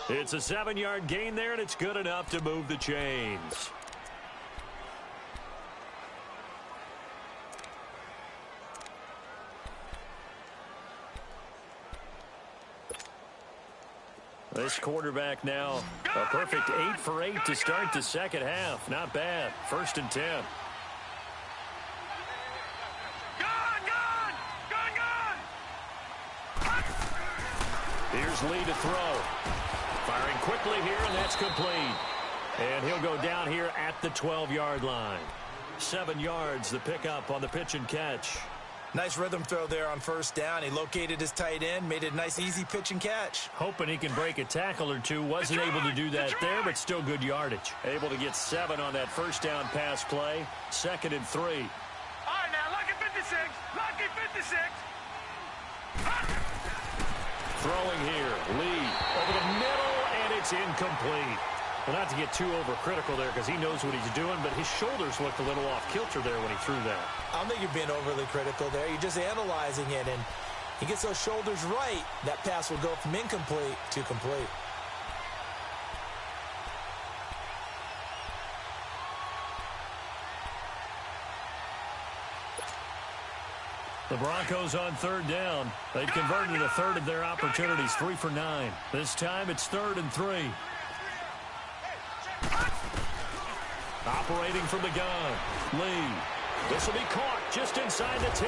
It's a 7-yard gain there, and it's good enough to move the chains. This quarterback now a perfect 8 for 8 to start the second half. Not bad. 1st and 10. Here's Lee to throw. Firing quickly here, and that's complete. And he'll go down here at the 12-yard line. 7 yards, the pickup on the pitch and catch. Nice rhythm throw there on first down. He located his tight end, made it a nice, easy pitch and catch. Hoping he can break a tackle or two. Wasn't able to do that there, but still good yardage. Able to get 7 on that first down pass play. 2nd and 3. All right, now, lucky 56. Lucky 56. Throwing here. Lee over the middle, and it's incomplete. Well, not to get too overcritical there because he knows what he's doing, but his shoulders looked a little off kilter there when he threw that. I don't think you're being overly critical there. You're just analyzing it, and he gets those shoulders right. That pass will go from incomplete to complete. The Broncos on 3rd down. They've converted a third of their opportunities, 3 for 9. This time it's 3rd and 3. Operating from the gun. Lee. This will be caught just inside the 10.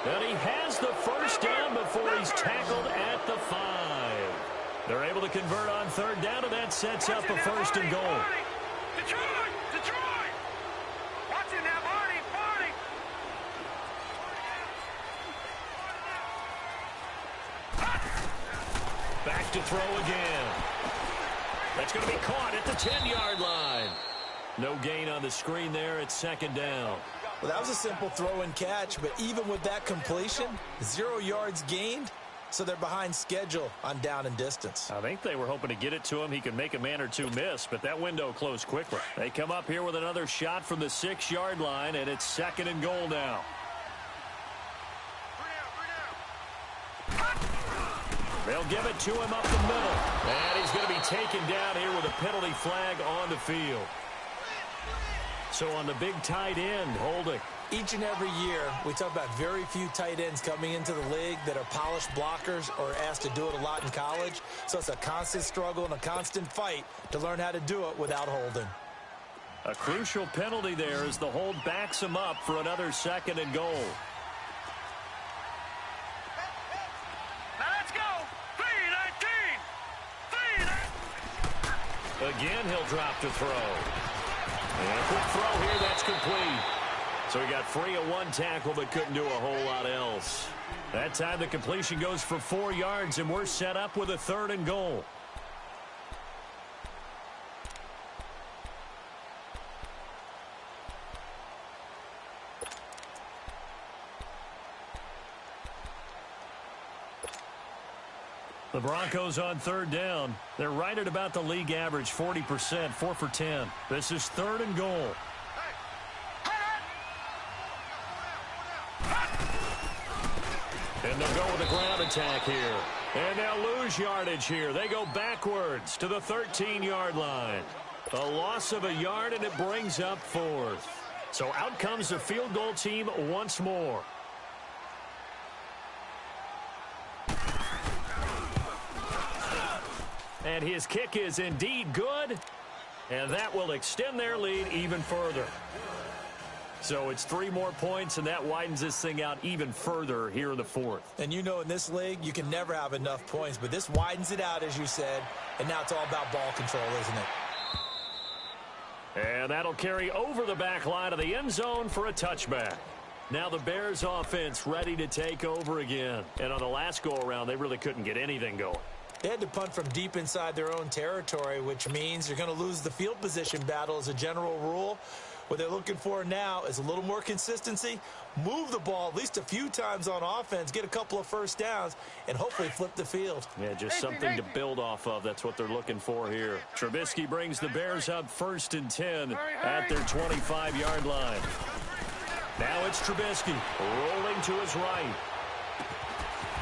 And he has the first down before he's tackled at the 5. They're able to convert on 3rd down, and that sets up a 1st and goal. Detroit! Detroit! Watch it now, Barney! Barney! Back to throw again. That's going to be caught at the 10-yard line. No gain on the screen there. It's 2nd down. Well, that was a simple throw and catch, but even with that completion, 0 yards gained, so they're behind schedule on down and distance. I think they were hoping to get it to him. He could make a man or two miss, but that window closed quickly. They come up here with another shot from the 6-yard line, and it's 2nd and goal now. They'll give it to him up the middle. And he's going to be taken down here with a penalty flag on the field. So on the big tight end, holding. Each and every year, we talk about very few tight ends coming into the league that are polished blockers or asked to do it a lot in college. So it's a constant struggle and a constant fight to learn how to do it without holding. A crucial penalty there as the hold backs him up for another 2nd and goal. Now let's go! 3-19! 3-19! Again, he'll drop to throw. And a quick throw here, that's complete. So he got free of 1 tackle but couldn't do a whole lot else. That time the completion goes for 4 yards, and we're set up with a 3rd and goal. The Broncos on 3rd down. They're right at about the league average, 40%, 4 for 10. This is 3rd and goal. And they'll go with a ground attack here. And they'll lose yardage here. They go backwards to the 13-yard line. A loss of a yard, and it brings up 4th. So out comes the field goal team once more. And his kick is indeed good, and that will extend their lead even further. So it's 3 more points, and that widens this thing out even further here in the 4th. And you know in this league, you can never have enough points, but this widens it out, as you said, and now it's all about ball control, isn't it? And that'll carry over the back line of the end zone for a touchback. Now the Bears offense ready to take over again. And on the last go-around, they really couldn't get anything going. They had to punt from deep inside their own territory, which means you're going to lose the field position battle as a general rule. What they're looking for now is a little more consistency, move the ball at least a few times on offense, get a couple of first downs, and hopefully flip the field. Yeah, just something to build off of. That's what they're looking for here. Trubisky brings the Bears up 1st and 10 at their 25-yard line. Now it's Trubisky rolling to his right.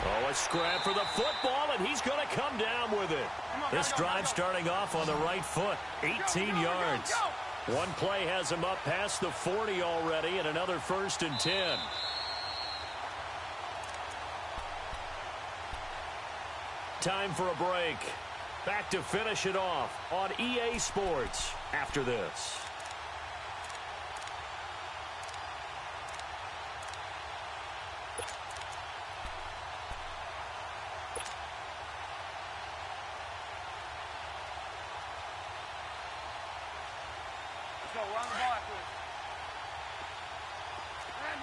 Oh, a scrap for the football, and he's going to come down with it. This drive starting off on the right foot, 18 yards. One play has him up past the 40 already, and another 1st and 10. Time for a break. Back to finish it off on EA Sports after this. Let's go, run the ball after this.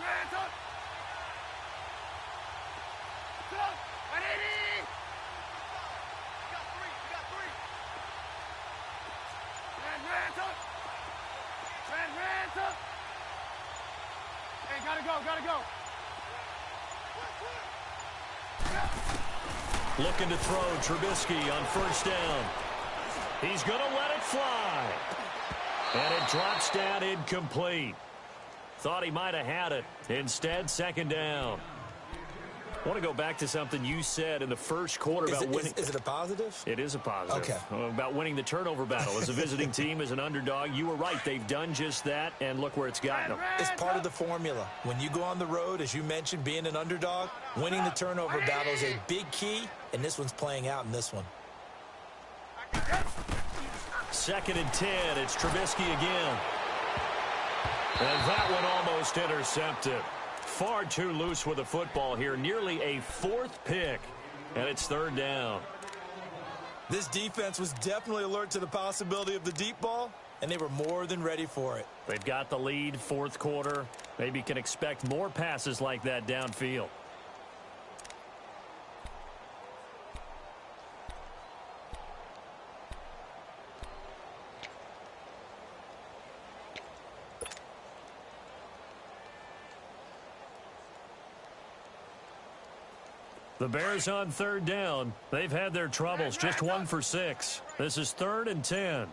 Man, touch. Hey, gotta go. Looking to throw Trubisky on first down. He's going to let it fly. And it drops down incomplete. Thought he might have had it. Instead, second down. I want to go back to something you said in the first quarter about winning. Is it a positive? It is a positive. Okay. About winning the turnover battle. As a visiting team, as an underdog, you were right. They've done just that, and look where it's gotten them. It's part of the formula. When you go on the road, as you mentioned, being an underdog, winning the turnover battle is a big key, and this one's playing out in this one. Second and 10. It's Trubisky again. And that one almost intercepted. Far too loose with the football here. Nearly a fourth pick. And it's third down. This defense was definitely alert to the possibility of the deep ball, and they were more than ready for it. They've got the lead, fourth quarter. Maybe can expect more passes like that downfield. The Bears on third down. They've had their troubles. Just 1 for 6. This is 3rd and 10.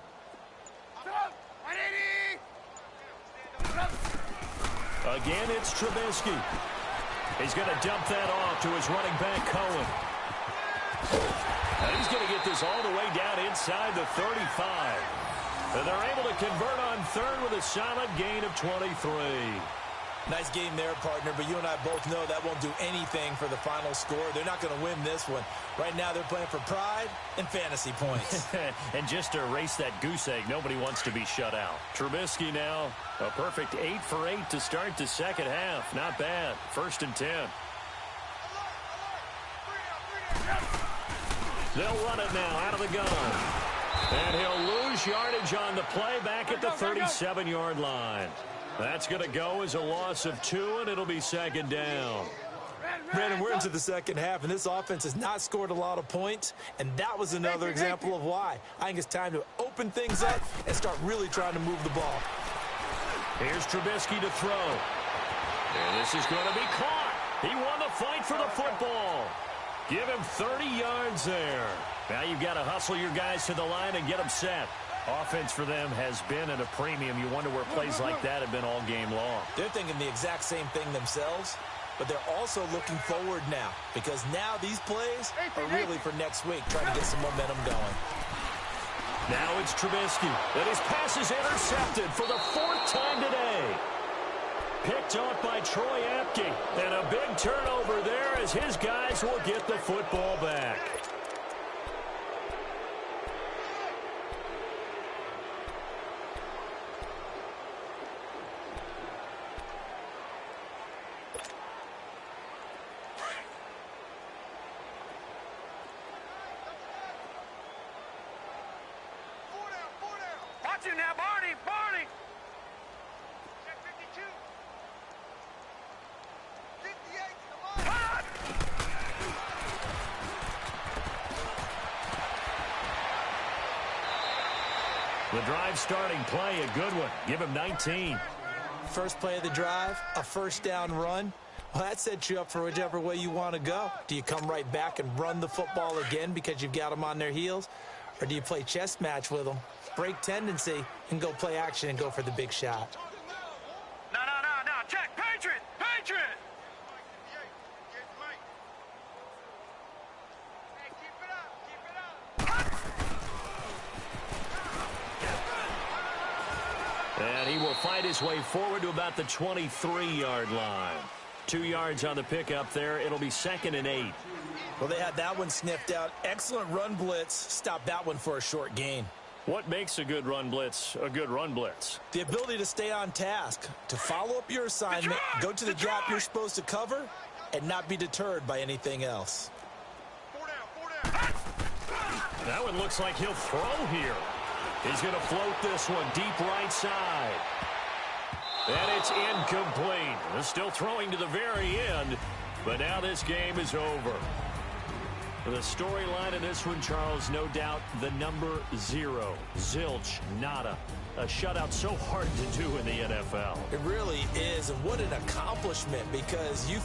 Again, it's Trubisky. He's going to dump that off to his running back, Cohen. And he's going to get this all the way down inside the 35. And they're able to convert on third with a solid gain of 23. Nice game there, partner, but you and I both know that won't do anything for the final score. They're not going to win this one. Right now, they're playing for pride and fantasy points. And just to erase that goose egg, nobody wants to be shut out. Trubisky now, a perfect 8 for 8 to start the second half. Not bad. 1st and 10. They'll run it now out of the gun. And he'll lose yardage on the play back at the 37-yard line. That's going to go as a loss of 2, and it'll be second down. Brandon, we're into the second half, and this offense has not scored a lot of points, and that was another example of why. I think it's time to open things up and start really trying to move the ball. Here's Trubisky to throw. And this is going to be caught. He won the fight for the football. Give him 30 yards there. Now you've got to hustle your guys to the line and get them set. Offense for them has been at a premium. You wonder where plays like that have been all game long. They're thinking the exact same thing themselves, but they're also looking forward now because now these plays are really for next week, trying to get some momentum going. Now it's Trubisky, and his pass is intercepted for the 4th time today. Picked off by Troy Apke, and a big turnover there as his guys will get the football back. Watch it now, Barney. Check 52. 58, come on. The drive starting play, a good one. Give him 19. First play of the drive, a first down run. Well, that sets you up for whichever way you want to go. Do you come right back and run the football again because you've got them on their heels? Or do you play chess match with them, break tendency, and go play action and go for the big shot? No. Check. Patriot. Hey, keep it up. And he will fight his way forward to about the 23-yard line. 2 yards on the pickup there. It'll be 2nd and 8. Well, they had that one sniffed out. Excellent run blitz. Stop that one for a short gain. What makes a good run blitz a good run blitz? The ability to stay on task, to follow up your assignment, go to the gap you're supposed to cover, and not be deterred by anything else. 4 down. That one looks like he'll throw here. He's going to float this one deep right side. And it's incomplete. They're still throwing to the very end. But now this game is over. The storyline of this one, Charles, no doubt the number 0. Zilch, nada. A shutout so hard to do in the NFL. It really is, and what an accomplishment, because you